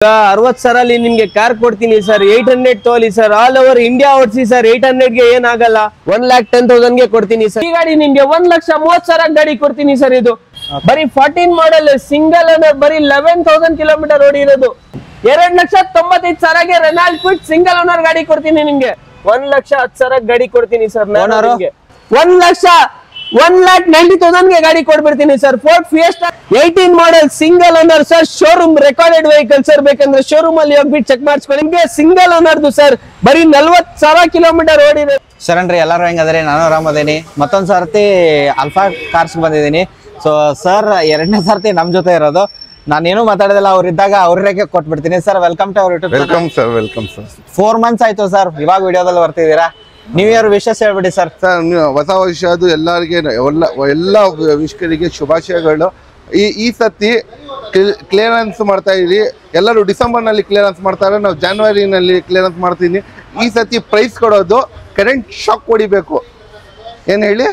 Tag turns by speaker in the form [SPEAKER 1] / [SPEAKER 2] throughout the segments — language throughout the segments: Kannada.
[SPEAKER 1] 60,000 ನಿಮ್ಗೆ ಕಾರ್ ಕೊಡ್ತೀನಿ ಸರ್. 800 ತೋಲಿ ಸರ್. ಆಲ್ ಓವರ್ ಇಂಡಿಯಾ ಓಡಿಸಿ ಸರ್. 800 ಗೆ ಏನಾಗಲ್ಲ. 1,10,000 ಗೆ ಕೊಡ್ತೀನಿ ಸರ್. ಈ ಗಾಡಿ ನಿಮ್ಗೆ 1,30,000 ಗಾಡಿ ಕೊಡ್ತೀನಿ ಸರ್. ಇದು ಬರೀ 14 ಮಾಡಲ್ ಸಿಂಗಲ್ ಓನರ್, ಬರೀ 11,000 ಕಿಲೋಮೀಟರ್ ಓಡಿರೋದು. 2,95,000 ಗೆ ರೆನಾಲ್ಟ್ ಕ್ವಿಡ್ ಸಿಂಗಲ್ ಓನರ್ ಗಾಡಿ ಕೊಡ್ತೀನಿ ನಿಮ್ಗೆ. 1,10,000 ಗಾಡಿ ಕೊಡ್ತೀನಿ ಸರ್. 1,90,000 ಗೆ ಗಾಡಿ ಕೊಡ್ಬಿಡ್ತೀನಿ sir. Ford Fiesta 18 model single owner sir. Showroom recorded vehicle sir. ಬೇಕಂದ್ರೆ ಶೋರೂಮ್ ಅಲ್ಲಿ ಹೋಗ್ಬಿಟ್ಟು ಚೆಕ್ ಮಾಡಿಸ್ಕೊಳ್ಳಿ. ನಿಮ್ಗೆ ಸಿಂಗಲ್ ಓನರ್ದು ಸರ್. ಬರೀ 40,000 ಕಿಲೋಮೀಟರ್ ಓಡಿದೆ.
[SPEAKER 2] ಶರಣ್ರಿ, ಎಲ್ಲರೂ ಹೆಂಗದ್ರಿ? ನಾನು ಆರಾಮದೇನಿ. ಮತ್ತೊಂದ್ ಸರ್ತಿ ಅಲ್ಫಾ ಕಾರ್ಸ್ ಬಂದಿದ್ದೀನಿ. ಸೊ ಸರ್ 2ನೇ ಸರ್ತಿ ನಮ್ ಜೊತೆ ಇರೋದು. ನಾನೇನು ಮಾತಾಡೋದಿಲ್ಲ, ಅವ್ರು ಇದ್ದಾಗ ಅವ್ರಿಗೆ ಕೊಟ್ಬಿಡ್ತೀನಿ. Sir welcome to our YouTube.
[SPEAKER 3] Welcome sir. Welcome sir.
[SPEAKER 2] 4 months ಆಯ್ತು ಸರ್, ಇವಾಗ ವಿಡಿಯೋದಲ್ಲಿ ಬರ್ತಿದ್ದೀರಾ. ನ್ಯೂ ಇಯರ್ ವಿಶಸ್ ಹೇಳ್ಬಿಡಿ ಸರ್.
[SPEAKER 3] ಸರ್, ಹೊಸ ವರ್ಷ ಅದು ಎಲ್ಲರಿಗೆ ಎಲ್ಲ ವೀಕ್ಷಕರಿಗೆ ಶುಭಾಶಯಗಳು. ಈ ಸತಿ ಕ್ಲಿಯರೆನ್ಸ್ ಮಾಡ್ತಾ ಇದೀವಿ. ಎಲ್ಲರೂ ಡಿಸೆಂಬರ್ ನಲ್ಲಿ ಕ್ಲಿಯರೆನ್ಸ್ ಮಾಡ್ತಾರೆ, ನಾವು ಜಾನ್ವರಿನಲ್ಲಿ ಕ್ಲಿಯರೆನ್ಸ್ ಮಾಡ್ತೀನಿ. ಈ ಸತಿ ಪ್ರೈಸ್ ಕೊಡೋದು ಕರೆಂಟ್ ಶಾಕ್ ಹೊಡಿಬೇಕು. ಏನ್ ಹೇಳಿ,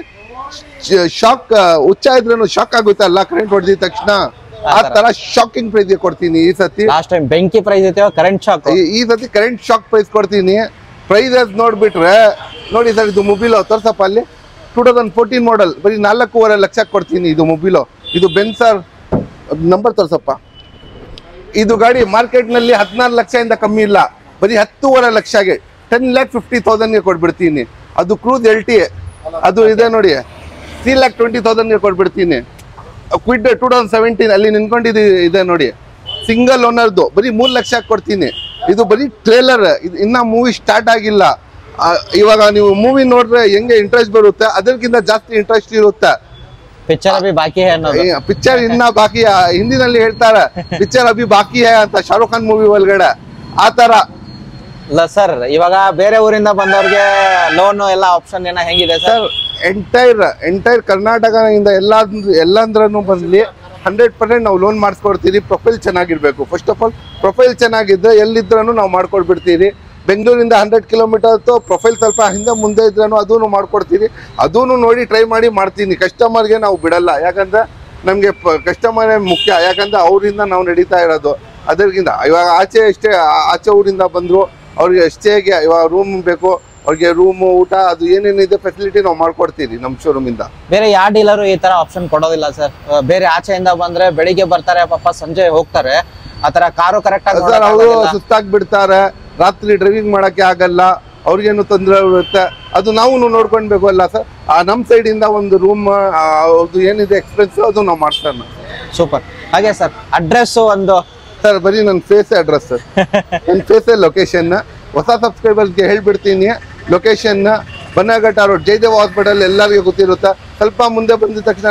[SPEAKER 3] ಶಾಕ್ ಹುಚ್ಚ ಇದ್ರೂ ಶಾಕ್ ಆಗುತ್ತೆ ಅಲ್ಲ, ಕರೆಂಟ್ ಹೊಡೆದಿದ ತಕ್ಷಣ. ಆ ತರ ಶಾಕಿಂಗ್ ಪ್ರೈಸ್ ಕೊಡ್ತೀನಿ ಈ ಸತಿ.
[SPEAKER 2] ಲಾಸ್ಟ್ ಟೈಮ್ ಬೆಂಕಿ ಪ್ರೈಸ್ ಐತೆ, ಕರೆಂಟ್ ಶಾಕ್.
[SPEAKER 3] ಈ ಸತಿ ಕರೆಂಟ್ ಶಾಕ್ ಪ್ರೈಸ್ ಕೊಡ್ತೀನಿ. ಪ್ರೈಸಸ್ ನೋಡ್ಬಿಟ್ರೆ ನೋಡಿ ಸರ್, ಇದು ಮೊಬೈಲೋ ತೋರ್ಸಪ್ಪ ಅಲ್ಲಿ. 2014 ಮಾಡಲ್, ಬರೀ 4.5 ಲಕ್ಷ ಕೊಡ್ತೀನಿ. ಇದು ಮೊಬೈಲೋ, ಇದು ಬೆನ್ಸರ್ ನಂಬರ್ ತೋರ್ಸಪ್ಪ. ಇದು ಗಾಡಿ ಮಾರ್ಕೆಟ್ ನಲ್ಲಿ 14 ಲಕ್ಷದಿಂದ ಕಮ್ಮಿ ಇಲ್ಲ, ಬರೀ 10.5 ಲಕ್ಷಗೆ 10,50,000 ಕೊಟ್ಬಿಡ್ತೀನಿ. ಅದು ಕ್ರೂಸ್ LT, ಅದು ಇದೆ ನೋಡಿ, 3,20,000 ಕೊಟ್ಬಿಡ್ತೀನಿ. ಕ್ವಿಡ್ 2017 ಅಲ್ಲಿ ನಿನ್ಕೊಂಡಿದ್ದು ಇದೆ ನೋಡಿ, ಸಿಂಗಲ್ ಓನರ್ದು, ಬರೀ 3 ಲಕ್ಷ ಕೊಡ್ತೀನಿ. ಇದು ಬರೀ ಟ್ರೇಲರ್, ಇನ್ನ ಮೂವಿ ಸ್ಟಾರ್ಟ್ ಆಗಿಲ್ಲ. ಇವಾಗ ನೀವು ಮೂವಿ ನೋಡ್ರೆ ಹೆಂಗೆ ಇಂಟ್ರೆಸ್ಟ್ ಬರುತ್ತೆ, ಅದಕ್ಕಿಂತ ಜಾಸ್ತಿ ಇಂಟ್ರೆಸ್ಟ್ ಇರುತ್ತೆ.
[SPEAKER 2] ಪಿಕ್ಚರ್ ಅಭಿ ಬಾಕಿ ಹೈ ಅನ್ನೋದು.
[SPEAKER 3] ಪಿಕ್ಚರ್ ಇನ್ನ ಬಾಕಿ, ಹಿಂದಿನಲ್ಲಿ ಹೇಳ್ತಾರೆ ಪಿಕ್ಚರ್ ಅಭಿ ಬಾಕಿ ಹೈ ಅಂತ, ಶಾರುಖ್ ಖಾನ್ ಮೂವಿ ಒಳಗಡೆ ಆ ತರ.
[SPEAKER 2] ಇಲ್ಲ ಸರ್, ಇವಾಗ ಬೇರೆ ಊರಿಂದ ಬಂದವ್ರಿಗೆ ಲೋನ್ ಎಲ್ಲ ಆಪ್ಷನ್ ಏನೋ ಹೆಂಗಿದೆ ಸರ್?
[SPEAKER 3] ಎಂಟೈರ್ ಕರ್ನಾಟಕದಿಂದ ಎಲ್ಲಂದ್ರೂ ಬಂದ್ಲಿ 100% ನಾವು ಲೋನ್ ಮಾಡಿಸ್ಕೊಡ್ತೀವಿ. ಪ್ರೊಫೈಲ್ ಚೆನ್ನಾಗಿರ್ಬೇಕು. ಫಸ್ಟ್ ಆಫ್ ಆಲ್ ಪ್ರೊಫೈಲ್ ಚೆನ್ನಾಗಿದ್ರೆ ಎಲ್ಲಿದ್ರೂ ನಾವು ಮಾಡ್ಕೊಡ್ಬಿಡ್ತೀವಿ. ಬೆಂಗಳೂರಿಂದ 100 ಕಿಲೋಮೀಟರ್ ಪ್ರೊಫೈಲ್ ಸ್ವಲ್ಪ ಹಿಂದೆ ಮುಂದೆ ಇದ್ರೂ ಅದೂ ಮಾಡ್ಕೊಡ್ತೀವಿ. ಅದೂ ನೋಡಿ ಟ್ರೈ ಮಾಡಿ ಮಾಡ್ತೀನಿ. ಕಸ್ಟಮರ್ಗೆ ನಾವು ಬಿಡಲ್ಲ, ಯಾಕಂದ್ರೆ ನಮಗೆ ಕಸ್ಟಮರೇ ಮುಖ್ಯ. ಯಾಕಂದ್ರೆ ಅವರಿಂದ ನಾವು ನಡೀತಾ ಇರೋದು. ಅದಕ್ಕಿಂತ ಇವಾಗ ಆಚೆ ಊರಿಂದ ಬಂದರು, ಅವ್ರಿಗೆ ಸ್ಟೇಗೆ ಇವಾಗ ರೂಮ್ ಬೇಕು, ಅವ್ರಿಗೆ ರೂಮು ಊಟ ಅದು ಏನೇನಿದೆ ಫೆಸಿಲಿಟಿ ನಾವು ಮಾಡ್ಕೊಡ್ತೀವಿ ನಮ್ಮ ಶೋರೂಮಿಂದ.
[SPEAKER 2] ಬೇರೆ ಯಾವ ಡೀಲರು ಈ ತರ ಆಪ್ಷನ್ ಕೊಡೋದಿಲ್ಲ ಸರ್. ಬೇರೆ ಆಚೆಯಿಂದ ಬಂದ್ರೆ ಬೆಳಿಗ್ಗೆ ಬರ್ತಾರೆ, ಪಾಪ ಸಂಜೆ ಹೋಗ್ತಾರೆ. ಆತರ ಕಾರು ಕರೆಕ್ಟ್ ಆಗಿ
[SPEAKER 3] ಅವರು ಸುಸ್ತಾಗಿ ಬಿಡ್ತಾರೆ, ರಾತ್ರಿ ಡ್ರೈವಿಂಗ್ ಮಾಡಕ್ಕೆ ಆಗಲ್ಲ, ಅವ್ರಿಗೇನು ತೊಂದರೆ ಇರುತ್ತೆ. ಅದು ನಾವು ನೋಡ್ಕೊಳ್ಬೇಕು ಅಲ್ಲ ಸರ್. ನಮ್ಮ ಸೈಡ್ ಇಂದ ಒಂದು ರೂಮ್ ಅದು ಏನಿದೆ ಎಕ್ಸ್ಪೆನ್ಸ್ ಅದು ನಾವು ಮಾಡ್ತಾರೆ.
[SPEAKER 2] ಸೂಪರ್. ಹಾಗೆ ಸರ್ ಅಡ್ರೆಸ್ ಒಂದು
[SPEAKER 3] ಸರ್, ಬರೀ ನನ್ನ ಫೇಸ್ ಅಡ್ರೆಸ್ ಸರ್, ನನ್ನ ಫೇಸ್ ಲೊಕೇಶನ್. ಹೊಸ ಸಬ್ಸ್ಕ್ರೈಬರ್ಸ್ಗೆ ಹೇಳ್ಬಿಡ್ತೀನಿ, location Bannerghatta road, Jayadeva hospital ಎಲ್ಲರಿಗೂ ಗೊತ್ತಿರುತ್ತೆ. ಸ್ವಲ್ಪ ಮುಂದೆ ಬಂದಿದ ತಕ್ಷಣ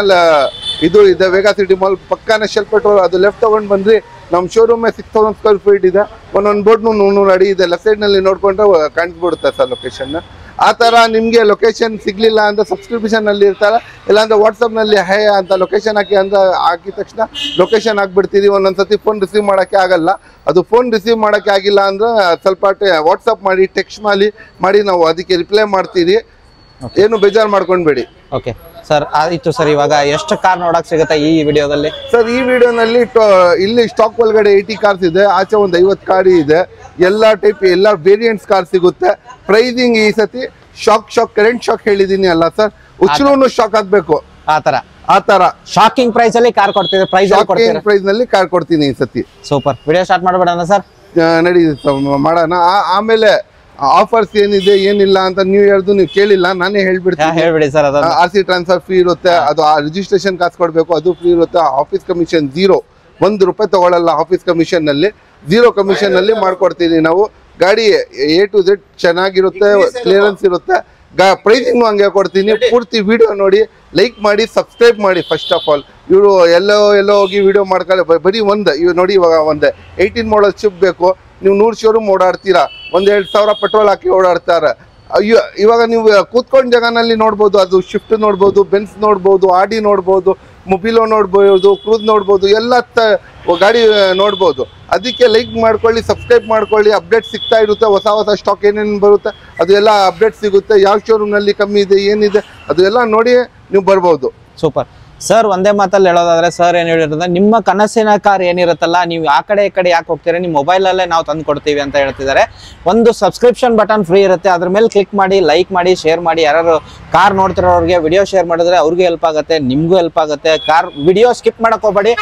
[SPEAKER 3] ಇದು ಇದೆ ವೇಗಾ ಸಿಟಿ ಮಾಲ್ ಪಕ್ಕಾನೆ ಶೆಲ್ ಪೆಟ್ರೋಲ್, ಅದು ಲೆಫ್ಟ್ ತಗೊಂಡು ಬಂದ್ರಿ ನಮ್ಮ ಶೋರೂಮ್ 6,000 ಸ್ಕ್ವೇರ್ ಫೀಟ್ ಇದೆ. ಒಂದೊಂದು ಬೋರ್ಡ್ 100 ಅಡಿ ಇದೆ. ಲೆಫ್ಟ್ ಸೈಡ್ ನಲ್ಲಿ ನೋಡ್ಕೊಂಡ್ರೆ ಕಾಣಿಸ್ಬಿಡುತ್ತೆ ಸರ್ ಲೊಕೇಶನ್. ಆ ತರ ನಿಮ್ಗೆ ಲೊಕೇಶನ್ ಸಿಗ್ಲಿಲ್ಲ ಅಂದ್ರೆ ಸಬ್ಸ್ಕ್ರಿಪ್ಷನ್ ನಲ್ಲಿ ಇರ್ತಾರೆ, ಇಲ್ಲಾಂದ್ರೆ ವಾಟ್ಸಪ್ ನಲ್ಲಿ ಹೇ ಅಂತ ಲೊಕೇಶನ್ ಹಾಕಿ ಅಂತ ಹಾಕಿದ ತಕ್ಷಣ ಲೊಕೇಶನ್ ಹಾಕ್ಬಿಡ್ತೀವಿ. ಒಂದೊಂದ್ಸತಿ ಫೋನ್ ರಿಸೀವ್ ಮಾಡಕ್ಕೆ ಆಗಲ್ಲ. ಅದು ಫೋನ್ ರಿಸೀವ್ ಮಾಡಕ್ಕೆ ಆಗಿಲ್ಲ ಅಂದ್ರೆ ಸ್ವಲ್ಪ ವಾಟ್ಸಪ್ ಮಾಡಿ, ಟೆಕ್ಸ್ಟ್ ಮಾಡಿ ನಾವು ಅದಕ್ಕೆ ರಿಪ್ಲೈ ಮಾಡ್ತೀವಿ. ಏನು ಬೇಜಾರು ಮಾಡ್ಕೊಂಡ್ಬೇಡಿ.
[SPEAKER 2] ಓಕೆ ಸರ್, ಆಯ್ತು ಸರ್. ಇವಾಗ ಎಷ್ಟು ಕಾರ್ ನೋಡಕ್ ಸಿಗುತ್ತೆ ಈ ವಿಡಿಯೋದಲ್ಲಿ?
[SPEAKER 3] ಸರ್, ಈ ವಿಡಿಯೋನಲ್ಲಿ ಇಲ್ಲಿ ಸ್ಟಾಕ್ ಒಳಗಡೆ 80 ಕಾರ್ಸ್ ಇದೆ, ಆಚೆ ಒಂದು 50 ಕಾರ್ ಇದೆ. ಎಲ್ಲ ಟೈಪ್ ಎಲ್ಲ ವೇರಿಯಂಟ್ಸ್ ಕಾರ್ ಸಿಗುತ್ತೆ. ಪ್ರೈಸಿಂಗ್ ಈ ಸತಿ ಶಾಕ್ ಕರೆಂಟ್ ಶಾಕ್ ಹೇಳಿದೀನಿ ಅಲ್ಲ ಸರ್, ಹುಚ್ಚರು ಶಾಕ್ ಆಗ್ಬೇಕು. ಆ ತರ
[SPEAKER 2] ಶಾಕಿಂಗ್ ಪ್ರೈಸ್ ಅಲ್ಲಿ ಕಾರ್ ಕೊಡ್ತೀವಿ.
[SPEAKER 3] ಪ್ರೈಸ್ ನಲ್ಲಿ ಕಾರ್ ಕೊಡ್ತೀನಿ ಈ ಸತಿ.
[SPEAKER 2] ಸೂಪರ್. ವಿಡಿಯೋ ಸ್ಟಾರ್ಟ್ ಮಾಡ್ಬಿಡೋಣ ಸರ್?
[SPEAKER 3] ನಡಿ ಮಾಡೋಣ. ಆಮೇಲೆ ಆಫರ್ಸ್ ಏನಿದೆ ಏನಿಲ್ಲ ಅಂತ ನ್ಯೂ ಇಯರ್ದು ನೀವು ಕೇಳಿಲ್ಲ, ನಾನೇ ಹೇಳ್ಬಿಡ್ತೀನಿ.
[SPEAKER 2] ಹೇಳ್ಬಿಡಿ ಸರ್.
[SPEAKER 3] RC ಟ್ರಾನ್ಸ್ಫರ್ ಫ್ರೀ ಇರುತ್ತೆ, ಅದು ರಿಜಿಸ್ಟ್ರೇಷನ್ ಕಾಸು ಕೊಡ್ಬೇಕು, ಅದು ಫ್ರೀ ಇರುತ್ತೆ. ಆಫೀಸ್ ಕಮಿಷನ್ 0, 1 ರೂಪಾಯಿ ತಗೊಳ್ಳಲ್ಲ. ಆಫೀಸ್ ಕಮಿಷನ್ ನಲ್ಲಿ 0 ಕಮಿಷನ್ ನಲ್ಲಿ ಮಾಡ್ಕೊಡ್ತೀವಿ ನಾವು. ಗಾಡಿ A to Z ಚೆನ್ನಾಗಿರುತ್ತೆ, ಕ್ಲಿಯರೆನ್ಸ್ ಇರುತ್ತೆ. ಪ್ರೈಸಿಂಗ್ ಹಂಗೆ ಕೊಡ್ತೀನಿ. ಪೂರ್ತಿ ವಿಡಿಯೋ ನೋಡಿ, ಲೈಕ್ ಮಾಡಿ, ಸಬ್ಸ್ಕ್ರೈಬ್ ಮಾಡಿ. ಫಸ್ಟ್ ಆಫ್ ಆಲ್ ಇವರು ಎಲ್ಲೋ ಹೋಗಿ ವಿಡಿಯೋ ಮಾಡ್ಕೊಳ್ಳಿ. ಬರೀ ಇವ್ ನೋಡಿ, ಇವಾಗ ಒಂದು 18 ಮಾಡಲ್ ಶಿಫ್ಟ್ ಬೇಕು, ನೀವು 100 ಶೋರೂಮ್ ಓಡಾಡ್ತೀರಾ, 1,2,000 ಪೆಟ್ರೋಲ್ ಹಾಕಿ ಓಡಾಡ್ತಾರೆ. ಇವಾಗ ನೀವು ಕೂತ್ಕೊಂಡ್ ಜಾಗನಲ್ಲಿ ನೋಡ್ಬೋದು, ಅದು ಶಿಫ್ಟ್ ನೋಡ್ಬೋದು, ಬೆನ್ಸ್ ನೋಡ್ಬೋದು, ಆಡಿ ನೋಡ್ಬೋದು, ಮೊಬಿಲೋ ನೋಡ್ಬೋದು, ಕ್ರೂಸ್ ನೋಡ್ಬೋದು, ಎಲ್ಲ ಗಾಡಿ ನೋಡ್ಬೋದು. ಅದಕ್ಕೆ ಲೈಕ್ ಮಾಡ್ಕೊಳ್ಳಿ, ಸಬ್ಸ್ಕ್ರೈಬ್ ಮಾಡ್ಕೊಳ್ಳಿ. ಅಪ್ಡೇಟ್ ಸಿಗ್ತಾ ಇರುತ್ತೆ, ಹೊಸ ಸ್ಟಾಕ್ ಏನೇನು ಬರುತ್ತೆ ಅದು ಎಲ್ಲ ಅಪ್ಡೇಟ್ ಸಿಗುತ್ತೆ. ಯಾವ ಶೋರೂಮ್ನಲ್ಲಿ ಕಮ್ಮಿ ಇದೆ ಏನಿದೆ ಅದು ಎಲ್ಲ ನೋಡಿ ನೀವು ಬರ್ಬೋದು.
[SPEAKER 2] ಸೂಪರ್. ಸರ್ ಒಂದೇ ಮಾತಲ್ಲಿ ಹೇಳೋದಾದ್ರೆ ಸರ್ ಏನ್ ಹೇಳಿರೋದ್ರೆ ನಿಮ್ಮ ಕನಸಿನ ಕಾರ್ ಏನಿರುತ್ತಲ್ಲ ನೀವು ಆ ಕಡೆ ಈ ಕಡೆ ಯಾಕೆ ಹೋಗ್ತೀರಾ, ನಿಮ್ಮ ಮೊಬೈಲಲ್ಲೇ ನಾವು ತಂದು ಕೊಡ್ತೀವಿ ಅಂತ ಹೇಳ್ತಿದ್ದಾರೆ. ಒಂದು ಸಬ್ಸ್ಕ್ರಿಪ್ಷನ್ ಬಟನ್ ಫ್ರೀ ಇರುತ್ತೆ, ಅದ್ರ ಮೇಲೆ ಕ್ಲಿಕ್ ಮಾಡಿ, ಲೈಕ್ ಮಾಡಿ, ಶೇರ್ ಮಾಡಿ. ಯಾರು ಕಾರ್ ನೋಡ್ತಿರೋರಿಗೆ ವಿಡಿಯೋ ಶೇರ್ ಮಾಡಿದ್ರೆ ಅವ್ರಿಗೆ ಹೆಲ್ಪ್ ಆಗುತ್ತೆ, ನಿಮ್ಗೂ ಹೆಲ್ಪ್ ಆಗುತ್ತೆ. ಕಾರ್ ವಿಡಿಯೋ ಸ್ಕಿಪ್ ಮಾಡಕ್ ಹೋಗ್ಬೇಡಿ.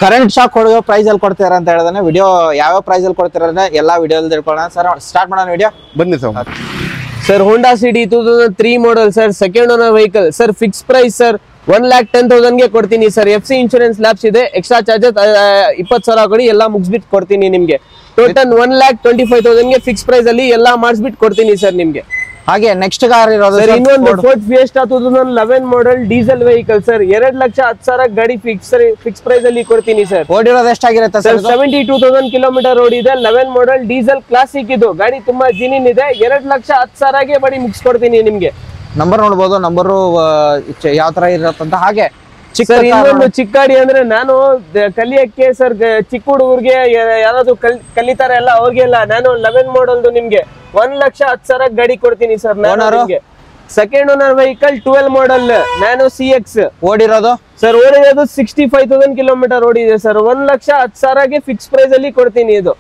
[SPEAKER 2] ಕರೆಂಟ್ ಶಾಕ್ ಕೊಡೋ ಪ್ರೈಸ್ ಅಲ್ಲಿ ಕೊಡ್ತೀರಾ ಅಂತ ಹೇಳಿದ್ರೆ ವಿಡಿಯೋ ಯಾವ ಪ್ರೈಸ್ ಅಲ್ಲಿ ಕೊಡ್ತೀರಾ ಎಲ್ಲ ವಿಡಿಯೋದಲ್ಲಿ ತಿಳ್ಕೊಳ್ಳೋಣ. ಸರ್ ಸ್ಟಾರ್ಟ್ ಮಾಡೋಣ ವಿಡಿಯೋ,
[SPEAKER 3] ಬನ್ನಿ sir.
[SPEAKER 1] Sir Honda City 2003 model sir, second owner vehicle sir. Fix price sir 1,10,000 ಗೆ ಕೊಡ್ತೀನಿ ಸರ್. FC ಇನ್ಶೂರೆನ್ಸ್ ಲ್ಯಾಬ್ಸ್ ಇದೆ, ಎಕ್ಸ್ಟ್ರಾ ಚಾರ್ಜಸ್ 20,000 ಕೊಡಿ, ಎಲ್ಲ ಮುಗಿಸ್ಬಿಟ್ಟು ಕೊಡ್ತೀನಿ ನಿಮ್ಗೆ. ಟೋಟಲ್ 1,25,000 ಗೆ ಫಿಕ್ಸ್ ಪ್ರೈಸ್ ಅಲ್ಲಿ ಎಲ್ಲ ಮಾಡಿಸ್ಬಿಟ್ಟು ಕೊಡ್ತೀನಿ ಸರ್ ನಿಮ್ಗೆ.
[SPEAKER 2] ಹಾಗೆ ನೆಕ್ಸ್ಟ್ ಕಾರ್ ಇರೋದು
[SPEAKER 1] ಸರ್ ಇನ್ನೊಂದು ಫೋರ್ಡ್ ಫಿಯೆಸ್ಟಾ 2011 ಮಾಡಲ್ ಡೀಸೆಲ್ ವೆಹಿಕಲ್ ಸರ್. 2,10,000 ಗಾಡಿ ಫಿಕ್ಸ್ ಪ್ರೈಸ್ ಅಲ್ಲಿ ಕೊಡ್ತೀನಿ ಸರ್.
[SPEAKER 2] ಓಡಿರೋದು ಎಷ್ಟಾಗಿರುತ್ತೆ ಸರ್?
[SPEAKER 1] 72,000 ಕಿಲೋಮೀಟರ್ ಓಡಿದೆ. 11 ಮಾಡಲ್ ಡೀಸೆಲ್ ಕ್ಲಾಸಿಕ್ ಇದು ಗಾಡಿ, ತುಂಬಾ ಜಿನಿನ್ ಇದೆ. 2,10,000 ಗೆ ಬಡಿ ಮುಗಿಸ್ಕೊಡ್ತೀನಿ ನಿಮ್ಗೆ.
[SPEAKER 2] ನಂಬರ್ ನೋಡ್ಬೋದು, ನಂಬರು ಯಾವ ತರ ಇರತ್ತಂತ. ಹಾಗೆ
[SPEAKER 1] ಸರ್ ಇನ್ನೊಂದು ಚಿಕ್ಕ ಗಾಡಿ ಅಂದ್ರೆ ನಾನು ಕಲಿಯಕ್ಕೆ ಸರ್, ಚಿಕ್ಕ ಹುಡುಗರಿಗೆ ಯಾರಾದ್ರು ಕಲಿತಾರೆ ಎಲ್ಲ ಅವ್ರಿಗೆಲ್ಲ ನಾನು 11 ಮಾಡಲ್ದು ನಿಮ್ಗೆ 1,10,000 ಗಾಡಿ ಕೊಡ್ತೀನಿ ಸರ್. ನಿಮ್ಗೆ ಸೆಕೆಂಡ್ ಓನರ್ ವೆಹಿಕಲ್ 12 ಮಾಡಲ್ ನ್ಯಾನೋ CX.
[SPEAKER 2] ಓಡಿರೋದು
[SPEAKER 1] ಸರ್ ಓಡಿರೋದು 65,000 ಕಿಲೋಮೀಟರ್ ಓಡಿದೆ ಸರ್. 1,10,000 ಗೆ ಫಿಕ್ಸ್ ಪ್ರೈಸ್ ಅಲ್ಲಿ ಕೊಡ್ತೀನಿ ಇದು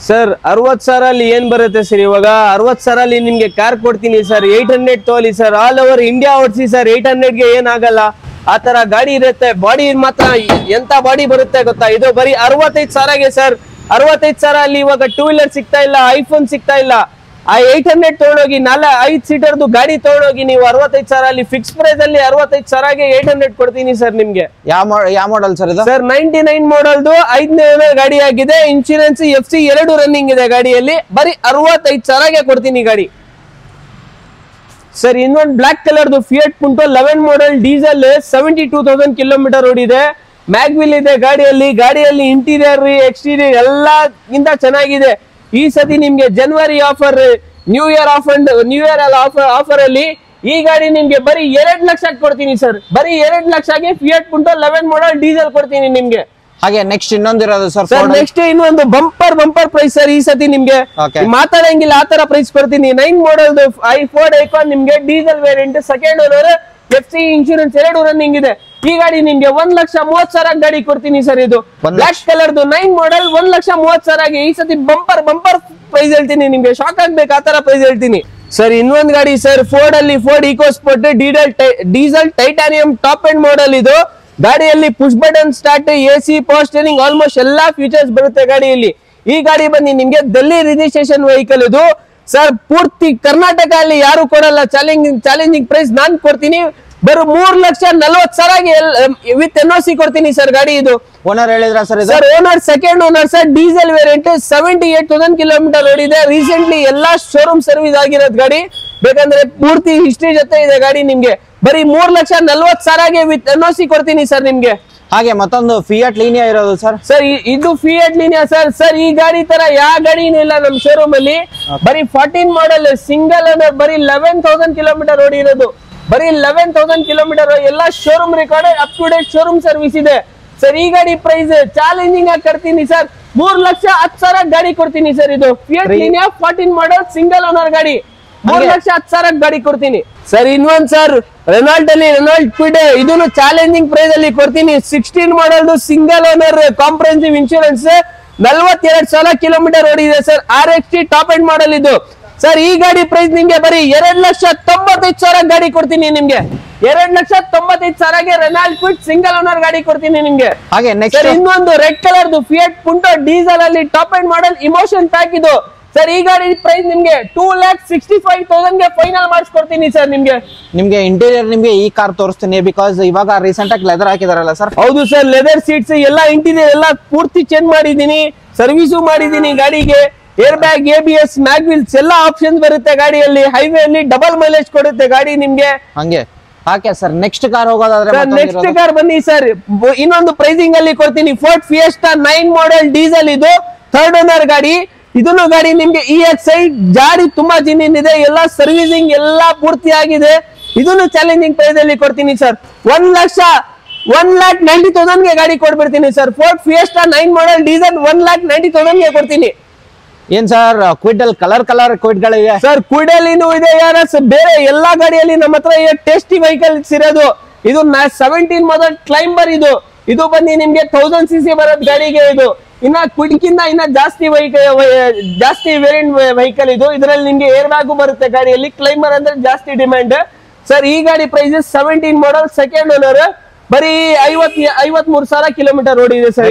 [SPEAKER 1] ಸರ್. 60,000 ಅಲ್ಲಿ ಏನ್ ಬರುತ್ತೆ ಸರ್? ಇವಾಗ 60,000 ಅಲ್ಲಿ ನಿಮ್ಗೆ ಕಾರ್ ಕೊಡ್ತೀನಿ ಸರ್. 800 ತೋಲಿ ಸರ್, ಆಲ್ ಓವರ್ ಇಂಡಿಯಾ ಓಡಿಸಿ ಸರ್. 800 ಗೆ ಏನಾಗಲ್ಲ, ಆ ತರ ಗಾಡಿ ಇರುತ್ತೆ. ಬಾಡಿ ಮಾತ್ರ ಎಂತ ಬಾಡಿ ಬರುತ್ತೆ ಗೊತ್ತಾ? ಇದು ಬರೀ 65,000 ಗೆ ಸರ್. 65,000 ಅಲ್ಲಿ ಇವಾಗ 2 ವೀಲರ್ ಸಿಗ್ತಾ ಇಲ್ಲ, ಐಫೋನ್ ಸಿಗ್ತಾ ಇಲ್ಲ. ಆ 800 ತಗೊಂಡೋಗಿ 5 ಸೀಟರ್ದು ಗಾಡಿ ತಗೊಂಡೋಗಿ ನೀವು 65,000 ಅಲ್ಲಿ ಫಿಕ್ಸ್ ಪ್ರೈಸ್ ಅಲ್ಲಿ 65,000 ಗೆ 800 ಕೊಡ್ತೀನಿ ಸರ್ ನಿಮ್ಗೆ.
[SPEAKER 2] ಯಾವ ಮಾಡಲ್ ಸರ್ ಇದು?
[SPEAKER 1] ಸರ್ 99 ಮಾಡಲ್ದು 5ನೇ ಗಾಡಿ ಆಗಿದೆ. ಇನ್ಶೂರೆನ್ಸ್ FC 2 ರನ್ನಿಂಗ್ ಇದೆ ಗಾಡಿಯಲ್ಲಿ. ಬರೀ 65,000 ಗೆ ಕೊಡ್ತೀನಿ ಗಾಡಿ ಸರ್. ಇನ್ನೊಂದು ಬ್ಲಾಕ್ ಕಲರ್ದು ಫಿಯಟ್ ಪುಂಟೋ 11 ಮಾಡಲ್ ಡೀಸೆಲ್ 72,000 ಕಿಲೋಮೀಟರ್ ಓಡಿದೆ. ಮ್ಯಾಗ್ವಿಲ್ ಇದೆ ಗಾಡಿಯಲ್ಲಿ ಇಂಟೀರಿಯರ್ ಎಕ್ಸ್ಟೀರಿಯರ್ ಎಲ್ಲಕ್ಕಿಂತ ಚೆನ್ನಾಗಿದೆ. ಈ ಸತಿ ನಿಮ್ಗೆ ಜನವರಿ ಆಫರ್, ನ್ಯೂ ಇಯರ್ ಆಫರ್ ಅಲ್ಲಿ ಈ ಗಾಡಿ ನಿಮ್ಗೆ ಬರೀ 2 ಲಕ್ಷ ಕೊಡ್ತೀನಿ ಸರ್. ಬರೀ 2 ಲಕ್ಷಗೆ ಫಿಯಟ್ ಪುಂಟೋ 11 ಮಾಡಲ್ ಡೀಸೆಲ್ ಕೊಡ್ತೀನಿ ನಿಮ್ಗೆ.
[SPEAKER 2] ಹಾಗೆ ನೆಕ್ಸ್ಟ್ ಇನ್ನೊಂದಿರೋದು ಸರ್.
[SPEAKER 1] ನೆಕ್ಸ್ಟ್ ಇನ್ನೊಂದು ಬಂಪರ್ ಪ್ರೈಸ್ ಸರ್. ಈ ಸತಿ ನಿಮ್ಗೆ ಮಾತಾಡಂಗಿಲ್ಲ, ಆ ತರ ಪ್ರೈಸ್ ಕೊಡ್ತೀನಿ. 9 ಮಾಡಲ್ ಫೋರ್ಡ್ ಐಕಾನ್ ನಿಮ್ಗೆ diesel variant, second owner, FC insurance 2 running ಇದೆ. ಈ ಗಾಡಿ ನಿಮ್ಗೆ 1,30,000 ಗಾಡಿ ಕೊಡ್ತೀನಿ ಸರ್. ಇದು ಬ್ಲಾಕ್ ಕಲರ್ದು 9 ಮಾಡಲ್ 1,30,000 ಗೆ ಈ ಸತಿ ಬಂಪರ್ ಪ್ರೈಸ್ ಹೇಳ್ತೀನಿ ನಿಮ್ಗೆ. ಶಾಕ್ ಆಗ್ಬೇಕು, ಆ ತರ ಪ್ರೈಸ್ ಹೇಳ್ತೀನಿ ಸರ್. ಇನ್ನೊಂದು ಗಾಡಿ sir, Ford Eco Sport diesel titanium top end model. ಇದು ಗಾಡಿಯಲ್ಲಿ push button start, AC, power steering, almost ಎಲ್ಲಾ ಫೀಚರ್ಸ್ ಬರುತ್ತೆ ಗಾಡಿಯಲ್ಲಿ. ಈ ಗಾಡಿ ಬಂದು ನಿಮ್ಗೆ ಡೆಲ್ಲಿ ರಿಜಿಸ್ಟ್ರೇಷನ್ ವೆಹಿಕಲ್ ಇದು ಸರ್. ಪೂರ್ತಿ ಕರ್ನಾಟಕ ಅಲ್ಲಿ ಯಾರು ಕೊಡಲ್ಲ. ಚಾಲೆಂಜಿಂಗ್ ಪ್ರೈಸ್ ನಾನ್ ಕೊಡ್ತೀನಿ. ಬರೋ 3,40,000 ವಿತ್ NOC ಕೊಡ್ತೀನಿ ಸರ್ ಗಾಡಿ. ಇದು
[SPEAKER 2] ಓನರ್ ಹೇಳಿದ್ರ sir?
[SPEAKER 1] Sir owner second owner sir. Diesel variant 78,000 kilometre ಓಡಿದೆ. ರೀಸೆಂಟ್ಲಿ ಎಲ್ಲಾ ಶೋರೂಮ್ ಸರ್ವಿಸ್ ಆಗಿರೋದು ಗಾಡಿ. ಬೇಕಂದ್ರೆ ಪೂರ್ತಿ ಹಿಸ್ಟ್ರಿ ಜೊತೆ ಇದೆ ಗಾಡಿ ನಿಮ್ಗೆ. ಬರೀ 3,40,000 ಗೆ ವಿತ್ NOC ಕೊಡ್ತೀನಿ ಸರ್ ನಿಮ್ಗೆ.
[SPEAKER 2] ಹಾಗೆ ಮತ್ತೊಂದು ಫಿಯಟ್ ಲೀನಿಯಾ ಇರೋದು ಸರ್.
[SPEAKER 1] ಸರ್ ಇದು ಫಿಯಟ್ ಲೀನಿಯಾ ಸರ್. ಈ ಗಾಡಿ ತರ ಯಾವ ಗಾಡಿನೂ ಇಲ್ಲ ನಮ್ಮ ಶೋರೂಮ್ ಅಲ್ಲಿ. ಬರೀ 14 ಮಾಡಲ್ ಸಿಂಗಲ್ ಓನರ್, ಬರೀ 11,000 ಕಿಲೋಮೀಟರ್ ಓಡಿರೋದು. ಬರೀ 11,000 ಕಿಲೋಮೀಟರ್, ಎಲ್ಲ showroom record, up to date showroom service ಇದೆ ಸರ್. ಈ ಗಾಡಿ ಪ್ರೈಸ್ ಚಾಲೆಂಜಿಂಗ್ ಆಗಿ ಕೊಡ್ತೀನಿ ಸರ್. 3,10,000 ಗಾಡಿ ಕೊಡ್ತೀನಿ ಸರ್. ಇದು Fiat Linea 14 model single owner ಗಾಡಿ 3,10,000 ಗಾಡಿ ಕೊಡ್ತೀನಿ ಸರ್. ಇನ್ನೊಂದ್ ಸರ್ ರೆನಾಲ್ಟ್ ಕ್ವಿಡ್, ಇದನ್ನು ಚಾಲೆಂಜಿಂಗ್ ಪ್ರೈಸ್ ಅಲ್ಲಿ ಕೊಡ್ತೀನಿ. 16 model single owner comprehensive insurance 42,000 kilometre ಓಡಿದೆ sir. RXT top end model ಇದು ಸರ್. ಈ ಗಾಡಿ ಪ್ರೈಸ್ ನಿಮ್ಗೆ ಬರೀ 2,95,000 ಗಾಡಿ ಕೊಡ್ತೀನಿ ನಿಮ್ಗೆ. 2,95,000 ಗೆ ರೆನಾಲ್ಟ್ ಕ್ವಿಡ್ ಸಿಂಗಲ್ ಓನರ್ ಗಾಡಿ ಕೊಡ್ತೀನಿ ನಿಮ್ಗೆ.
[SPEAKER 2] ಹಾಗೆ ನೆಕ್ಸ್ಟ್
[SPEAKER 1] ಇನ್ನೊಂದು ರೆಡ್ ಕಲರ್ದು ಫಿಯಟ್ ಪುಂಟೋ ಡೀಸೆಲ್ ಅಲ್ಲಿ ಟಾಪ್ ಎಂಡ್ ಮಾಡಲ್ ಇಮೋಷನ್ ಪ್ಯಾಕ್ ಇದು ಸರ್. ಈ ಗಾಡಿ ಪ್ರೈಸ್ ನಿಮ್ಗೆ 2,65,000 ಗೆ ಫೈನಲ್ ಮಾಡಿಸ್ಕೊಡ್ತೀನಿ ಸರ್ ನಿಮ್ಗೆ.
[SPEAKER 2] ಇಂಟೀರಿಯರ್ ನಿಮ್ಗೆ ಈ ಕಾರ್ ತೋರಿಸ್ತೀನಿ, ಬಿಕಾಸ್ ಇವಾಗ ರೀಸೆಂಟ್ ಆಗಿ ಲೆದರ್ ಹಾಕಿದಾರಲ್ಲ ಸರ್.
[SPEAKER 1] ಹೌದು ಸರ್, ಲೆದರ್ ಸೀಟ್ಸ್ ಎಲ್ಲ ಇಂಟೀರಿಯರ್ ಎಲ್ಲ ಪೂರ್ತಿ ಚೇಂಜ್ ಮಾಡಿದೀನಿ, ಸರ್ವಿಸು ಮಾಡಿದೀನಿ ಗಾಡಿಗೆ. ಏರ್ ಬ್ಯಾಗ್, ABS, ಮ್ಯಾಗ್ವಿಲ್ಸ್ ಎಲ್ಲ ಆಪ್ಷನ್ಸ್ ಬರುತ್ತೆ ಗಾಡಿಯಲ್ಲಿ. ಹೈವೇ ಅಲ್ಲಿ ಡಬಲ್ ಮೈಲೇಜ್ ಕೊಡುತ್ತೆ ಗಾಡಿ ನಿಮ್ಗೆ.
[SPEAKER 2] ಹಂಗೆ ಹಾಗೆ ಸರ್. ನೆಕ್ಸ್ಟ್ ಕಾರ್ ಹೋಗೋದಾದ್ರೆ
[SPEAKER 1] ನೆಕ್ಸ್ಟ್ ಕಾರ್ ಬನ್ನಿ ಸರ್. ಇನ್ನೊಂದು ಪ್ರೈಸಿಂಗ್ ಅಲ್ಲಿ ಕೊಡ್ತೀನಿ. ಫೋರ್ಡ್ ಫಿಯೆಸ್ಟಾ 9 ಮಾಡಲ್ ಡೀಸೆಲ್ ಇದು 3rd ಓನರ್ ಗಾಡಿ. ಇದನ್ನು ಗಾಡಿ ನಿಮ್ಗೆ EXI ಗಾಡಿ ತುಂಬಾ ಜಿನಿನ್ ಇದೆ, ಎಲ್ಲ ಸರ್ವಿಸಿಂಗ್ ಎಲ್ಲ ಪೂರ್ತಿ ಆಗಿದೆ. ಇದನ್ನು ಚಾಲೆಂಜಿಂಗ್ ಪ್ರೈಸ್ ಅಲ್ಲಿ ಕೊಡ್ತೀನಿ ಸರ್. 1,90,000 ಗೆ ಗಾಡಿ ಕೊಡ್ಬಿಡ್ತೀನಿ sir. Ford Fiesta 9 model diesel 1,90,000 ಗೆ ಕೊಡ್ತೀನಿ.
[SPEAKER 2] ಏನ್ ಸರ್ ಕ್ವಿಡ್ ಅಲ್ಲಿ ಕಲರ್ ಕ್ವಿಡ್ ಗಳಿವೆ
[SPEAKER 1] ಸರ್. ಕ್ವಿಡ್ ಅಲ್ಲಿನೂ ಇದೆ, ಬೇರೆ ಎಲ್ಲಾ ಗಾಡಿಯಲ್ಲಿ ನಮ್ಮ ಹತ್ರ ಟೆಸ್ಟಿ ವೆಹಿಕಲ್ಸ್ ಇರೋದು. ಇದು 17 ಮಾಡೆಲ್ ಕ್ಲೈಂಬರ್ ಇದು ಬಂದು ನಿಮ್ಗೆ 1000 cc ಬರೋದ್ ಗಾಡಿಗೆ ಇದು. ಇನ್ನ ಕ್ವಿಡ್ಕಿಂದ ಇನ್ನ ಜಾಸ್ತಿ ವೇರಿಯಂಟ್ ವೆಹಿಕಲ್ ಇದು. ಇದರಲ್ಲಿ ನಿಮ್ಗೆ ಏರ್ ಬ್ಯಾಗು ಬರುತ್ತೆ ಗಾಡಿಯಲ್ಲಿ. ಕ್ಲೈಂಬರ್ ಅಂದ್ರೆ ಜಾಸ್ತಿ ಡಿಮ್ಯಾಂಡ್ ಸರ್. ಈ ಗಾಡಿ ಪ್ರೈಸ್ 17 ಮಾಡೆಲ್, ಸೆಕೆಂಡ್ ಓನರ್, ಬರೀ 53,000 ಕಿಲೋಮೀಟರ್ ಓಡಿದೆ ಸರ್.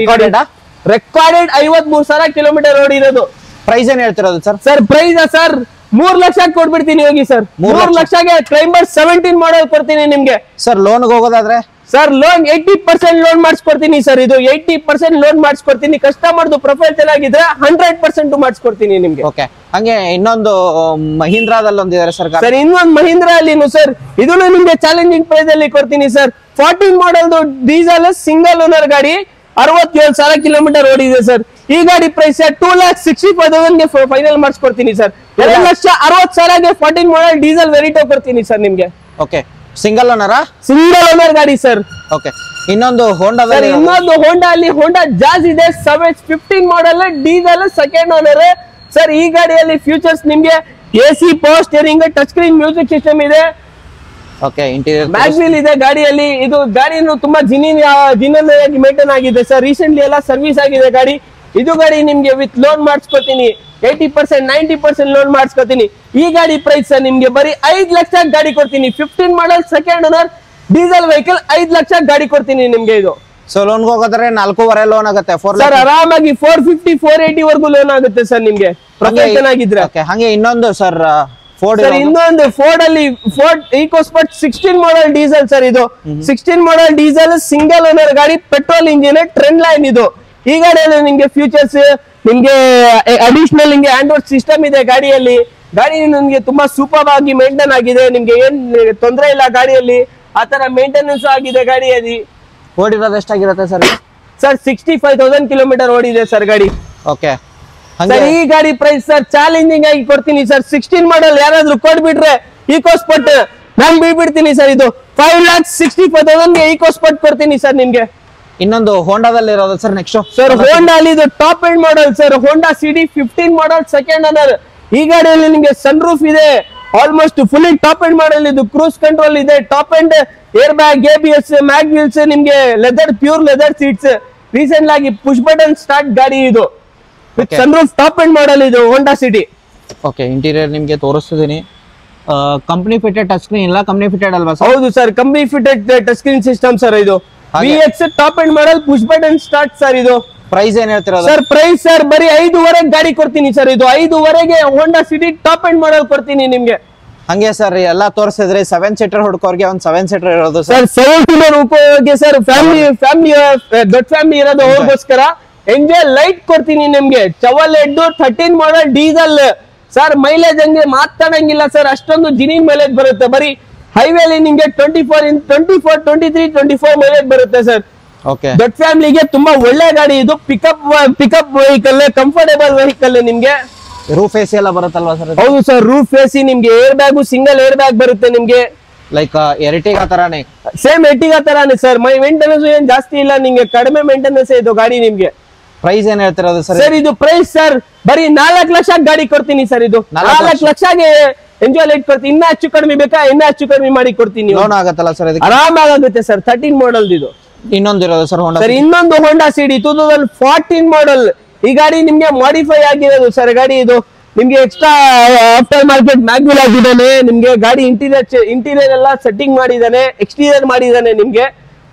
[SPEAKER 1] ರೆಕಾರ್ಡೆಡ್ 53,000 ಕಿಲೋಮೀಟರ್ ಓಡಿರೋದು.
[SPEAKER 2] ಪ್ರೈಸ್ ಏನ್ ಹೇಳ್ತಿರೋದು sir?
[SPEAKER 1] Sir price sir 3 lakh ಕೊಟ್ಬಿಡ್ತೀನಿ ಹೋಗಿ ಸರ್. 3 ಲಕ್ಷಗೆ ಕ್ಲೈಂಬರ್ 17 ಮಾಡೆಲ್ ಕೊಡ್ತೀನಿ ನಿಮ್ಗೆ.
[SPEAKER 2] ಸರ್ ಲೋನ್ ಹೋಗೋದಾದ್ರೆ
[SPEAKER 1] ಸರ್ ಲೋನ್ 80% ಲೋನ್ ಮಾಡಿಸ್ಕೊಡ್ತೀನಿ ಸರ್. ಇದು 80% ಲೋನ್ ಮಾಡಿಸ್ಕೊಡ್ತೀನಿ. ಕಸ್ಟಮರ್ದು ಪ್ರೊಫೈಲ್ ಚೆನ್ನಾಗಿದ್ರೆ 100% ಮಾಡಿಸ್ಕೊಡ್ತೀನಿ ನಿಮ್ಗೆ.
[SPEAKER 2] ಓಕೆ. ಹಂಗೆ ಇನ್ನೊಂದು ಮಹೀಂದ್ರಾದಲ್ಲಿ ಒಂದಿದ್ದಾರೆ ಸರ್.
[SPEAKER 1] ಸರ್ ಇನ್ನೊಂದು ಮಹೀಂದ್ರಾ ಅಲ್ಲಿನು ಸರ್, ಇದನ್ನು ನಿಮ್ಗೆ ಚಾಲೆಂಜಿಂಗ್ ಪ್ರೈಸ್ ಅಲ್ಲಿ ಕೊಡ್ತೀನಿ sir. 14 model diesel single owner ಗಾಡಿ, 67,000 ಕಿಲೋಮೀಟರ್ ಓಡಿದೆ ಸರ್. ಈ ಗಾಡಿ ಪ್ರೈಸ್ 2,65,000 ಫೈನಲ್ ಮಾಡಿಸ್ಕೊಡ್ತೀನಿ ಸರ್. 2,60,000 14 ಮಾಡೆಲ್ ಡೀಸೆಲ್ ವೆರಿಟೋ ಕೊಡ್ತೀನಿ ಸರ್ ನಿಮ್ಗೆ.
[SPEAKER 2] ಓಕೆ. ಸಿಂಗಲ್ ಓನರಾ?
[SPEAKER 1] ಸಿಂಗಲ್ ಓನರ್ ಗಾಡಿ ಸರ್.
[SPEAKER 2] ಓಕೆ. ಇನ್ನೊಂದು ಹೋಂಡಾದಲ್ಲಿ
[SPEAKER 1] ಇನ್ನೊಂದು ಹೋಂಡಾ ಅಲ್ಲಿ ಹೋಂಡಾ ಜಾಜ್ ಇದೆ 15 model diesel, second owner sir. ಈ ಗಾಡಿಯಲ್ಲಿ ಫ್ಯೂಚರ್ಸ್ ನಿಮ್ಗೆ AC, power steering, touch screen music system ಇದೆ.
[SPEAKER 2] ಓಕೆ. ಇಂಟೀರಿಯರ್
[SPEAKER 1] ಮ್ಯಾಗ್ವಿಲ್ ಇದೆ ಗಾಡಿಯಲ್ಲಿ. ಇದು ಗಾಡಿನು ತುಂಬಾ ಜಿನನ್ ಆಗಿ ಮೇಂಟೈನ್ ಆಗಿದೆ ಸರ್. ರೀಸೆಂಟ್ಲಿ ಎಲ್ಲ ಸರ್ವಿಸ್ ಆಗಿದೆ ಗಾಡಿ. ಇದು ಗಾಡಿ ನಿಮ್ಗೆ ವಿತ್ ಲೋನ್ ಮಾಡಿಸ್ಕೊತೀನಿ. 80% 90% ಲೋನ್ ಮಾಡಿಸ್ಕೊತೀನಿ. ಈ ಗಾಡಿ ಪ್ರೈಸ್ ನಿಮ್ಗೆ ಬರೀ 5 ಲಕ್ಷ ಗಾಡಿ ಕೊಡ್ತೀನಿ. 15 model, second owner, diesel vehicle, 5 lakh ಗಾಡಿ ಕೊಡ್ತೀನಿ ನಿಮ್ಗೆ ಇದು.
[SPEAKER 2] ಸೊ ಲೋನ್ ಹೋಗೋದ್ರೆ 4.5 ಲೋನ್ ಆಗುತ್ತೆ.
[SPEAKER 1] ಸರ್ ಆರಾಮಾಗಿ 450 480 ವರ್ಗು ಲೋನ್ ಆಗುತ್ತೆ ಸರ್ ನಿಮ್ಗೆ ಪ್ರೊಫೈಲ್ ಚೆನ್ನಾಗಿದ್ರೆ.
[SPEAKER 2] ಹಂಗೆ ಇನ್ನೊಂದು ಸರ್ ಫೋರ್ಡ್
[SPEAKER 1] ಸರ್ ಇನ್ನೊಂದು ಫೋರ್ಡ್ ಅಲ್ಲಿ ಫೋರ್ಡ್ ಈಕೋಸ್ಪೋರ್ಟ್ 16 ಮಾಡೆಲ್ ಡೀಸೆಲ್ ಸರ್. ಇದು 16 ಮಾಡೆಲ್ ಡೀಸೆಲ್ ಸಿಂಗಲ್ ಓನರ್ ಗಾಡಿ, ಪೆಟ್ರೋಲ್ ಇಂಜಿನ್, ಟ್ರೆಂಡ್ ಲೈನ್ ಇದು. ಈ ಗಾಡಿಯಲ್ಲಿ ನಿಮ್ಗೆ ಫ್ಯೂಚರ್ಸ್ ನಿಮ್ಗೆ ಅಡಿಷನಲ್ ನಿಮ್ಗೆ ಆಂಡ್ರಾಯ್ಡ್ ಸಿಸ್ಟಮ್ ಇದೆ ಗಾಡಿಯಲ್ಲಿ. ಗಾಡಿ ನಿಮ್ಗೆ ತುಂಬಾ ಸೂಪರ್ ಆಗಿ ಮೇಂಟೈನ್ ಆಗಿದೆ. ನಿಮ್ಗೆ ಏನ್ ತೊಂದರೆ ಇಲ್ಲ ಗಾಡಿಯಲ್ಲಿ. ಆತರ ಮೇಂಟೆನೆನ್ಸ್ ಆಗಿದೆ ಗಾಡಿಯಲ್ಲಿ.
[SPEAKER 2] ಓಡಿರೋದು ಎಷ್ಟಾಗಿರುತ್ತೆ ಸರ್?
[SPEAKER 1] ಸರ್ 65,000 ಕಿಲೋಮೀಟರ್ ಓಡಿದೆ ಸರ್ ಗಾಡಿ.
[SPEAKER 2] ಓಕೆ.
[SPEAKER 1] ಸರ್ ಈ ಗಾಡಿ ಪ್ರೈಸ್ ಸರ್ ಚಾಲೆಂಜಿಂಗ್ ಆಗಿ ಕೊಡ್ತೀನಿ ಸರ್. 16 ಮಾಡೆಲ್ ಯಾರಾದ್ರೂ ಕೊಡ್ಬಿಟ್ರೆ ಈಕೋಸ್ಪೋರ್ಟ್ ನಾನ್ ಬಿಡ್ಬಿಡ್ತೀನಿ ಸರ್. ಇದು 5,65,000 ಈಕೋಸ್ಪೋರ್ಟ್ ಕೊಡ್ತೀನಿ ಸರ್ ನಿಮ್ಗೆ.
[SPEAKER 2] ಇನ್ನೊಂದು ಹೋಂಡಾದಲ್ಲಿ ಇರೋದು ಸರ್ ನೆಕ್ಸ್ಟ್
[SPEAKER 1] ಸರ್ ಹೋಂಡಾ ಅಲ್ಲಿ ಇದು top end model sir. Honda CD 15 model, second owner. ಈ ಗಾಡಿಯಲ್ಲಿ ನಿಮ್ಗೆ ಸನ್ ರೂಫ್ ಇದೆ, almost fully top end model. ಇದು ಕ್ರೂಸ್ ಕಂಟ್ರೋಲ್ ಇದೆ, top end air bag, ABS, mag wheels, ನಿಮ್ಗೆ leather, pure leather seats. Recent ಆಗಿ ಪುಷ್ ಬಟನ್ ಸ್ಟಾರ್ಟ್ ಗಾಡಿ ಇದು. Sun roof top end model ಇದು ಹೋಂಡಾ ಸಿಟಿ.
[SPEAKER 2] ಓಕೆ. ಇಂಟೀರಿಯರ್ ನಿಮ್ಗೆ ತೋರಿಸ್ತಿದ್ದೀನಿ. ಕಂಪನಿ ಫಿಟೆಡ್ ಟಚ್ ಸ್ಕ್ರೀನ್ ಇಲ್ಲ, ಕಂಪನಿ ಫಿಟೆಡ್ ಅಲ್ವಾ ಸರ್?
[SPEAKER 1] ಹೌದು sir, company fitted touch screen system sir. ಇದು VX top end model, push button start sir. ಇದು
[SPEAKER 2] ಪ್ರೈಸ್ ಏನ್ ಹೇಳ್ತಿರೋದು
[SPEAKER 1] ಸರ್? ಪ್ರೈಸ್ ಸರ್ ಬರೀ 5,500 ಗಾಡಿ ಕೊಡ್ತೀನಿ ಸರ್. ಇದು 5,500 Honda City top end model ಕೊಡ್ತೀನಿ ನಿಮ್ಗೆ.
[SPEAKER 2] ಹಂಗೆ ಸರ್ ಎಲ್ಲ ತೋರಿಸಿದ್ರೆ 7 ಸೀಟರ್ ಹುಡ್ಕೋರ್ಗೆ ಒಂದು 7 ಸೀಟರ್ ಇರೋದು
[SPEAKER 1] ಸರ್. 7 ಸೀಟರ್ ಹುಡ್ಕೋರ್ಗೆ ಸರ್, ಫ್ಯಾಮಿಲಿ ದೊಡ್ಡ ಫ್ಯಾಮಿಲಿ ಇರೋದು ಅವ್ರಿಗೋಸ್ಕರ ಎಂಜಾಯ್ ಲೈಟ್ ಕೊಡ್ತೀನಿ ನಿಮ್ಗೆ. ಚವಲೆಡ್ 13 ಮಾಡೆಲ್ ಡೀಸೆಲ್ ಸರ್. ಮೈಲೇಜ್ ಹಂಗೆ ಮಾತಾಡಂಗಿಲ್ಲ ಸರ್, ಅಷ್ಟೊಂದು ಜಿನಿನ್ ಮೈಲೇಜ್ ಬರುತ್ತೆ. ಬರೀ ಹೈವೇಲಿ ನಿಮ್ಗೆ 24, 23, 24 ಮೈಲೇಜ್ ಬರುತ್ತೆ ಸರ್.
[SPEAKER 2] ಓಕೆ.
[SPEAKER 1] ದೊಡ್ಡ ಫ್ಯಾಮಿಲಿಗೆ ತುಂಬಾ ಒಳ್ಳೆ ಗಾಡಿ ಇದು. ಪಿಕಪ್ ವೆಹಿಕಲ್, ಕಂಫರ್ಟೇಬಲ್ ವೆಹಿಕಲ್ ನಿಮ್ಗೆ.
[SPEAKER 2] ರೂಫ್ AC ಎಲ್ಲ ಬರುತ್ತಲ್ವಾ ಸರ್?
[SPEAKER 1] ಹೌದು ಸರ್, ರೂಫ್ AC ನಿಮ್ಗೆ. Air bag single air bag ಬರುತ್ತೆ ನಿಮ್ಗೆ.
[SPEAKER 2] ಲೈಕ್ ಎರ್ಟಿಗಾ ತರಾನೇ,
[SPEAKER 1] ಸೇಮ್ ಎರ್ಟಿಗಾ ತರಾನೇ ಸರ್. ಮೇಂಟೆನೆನ್ಸ್ ಏನ್ ಜಾಸ್ತಿ ಇಲ್ಲ, ನಿಮ್ಗೆ ಕಡಿಮೆ ಮೇಂಟೆನೆನ್ಸ್ ಇದು ಗಾಡಿ ನಿಮ್ಗೆ.
[SPEAKER 2] ಪ್ರೈಸ್ ಏನ್ ಹೇಳ್ತಿರೋದು ಸರ್?
[SPEAKER 1] ಸರ್ ಇದು ಪ್ರೈಸ್ ಸರ್ ಬರೀ 4 ಲಕ್ಷ ಗಾಡಿ ಕೊಡ್ತೀನಿ ಸರ್. ಇದು 4 ಲಕ್ಷಗೆ ಎಂಜಾಯ್ ಲೈಟ್ ಕೊಡ್ತೀನಿ. ಇನ್ನ ಹೆಚ್ಚು ಕಡಿಮೆ ಬೇಕಾ? ಇನ್ನ ಹೆಚ್ಚು ಕಡಿಮೆ ಮಾಡಿ ಕೊಡ್ತೀನಿ.
[SPEAKER 2] ಲೋನ್ ಆಗತ್ತಲ್ಲ ಸರ್?
[SPEAKER 1] ಆರಾಮಾಗುತ್ತೆ ಸರ್. 13 ಮಾಡೆಲ್ ಇದು.
[SPEAKER 2] ಇನ್ನೊಂದು ಇರೋದು ಸರ್ ಹೋಂಡಾ
[SPEAKER 1] ಸರ್ ಇನ್ನೊಂದು ಹೋಂಡಾ CD 2014 ಮಾಡೆಲ್. ಈ ಗಾಡಿ ನಿಮ್ಗೆ ಮಾಡಿಫೈ ಆಗಿರೋದು ಸರ್ ಗಾಡಿ. ಇದು ನಿಮ್ಗೆ ಎಕ್ಸ್ಟ್ರಾ ಆಫ್ಟರ್ ಮಾರ್ಕೆಟ್ ಮ್ಯಾಗ್ವಿಲ್ ಆಗಿದ್ದಾನೆ ನಿಮ್ಗೆ. ಗಾಡಿ ಇಂಟೀರಿಯರ್ ಎಲ್ಲ ಸೆಟ್ಟಿಂಗ್ ಮಾಡಿದಾನೆ, ಎಕ್ಸ್ಟೀರಿಯರ್ ಮಾಡಿದಾನೆ ನಿಮ್ಗೆ.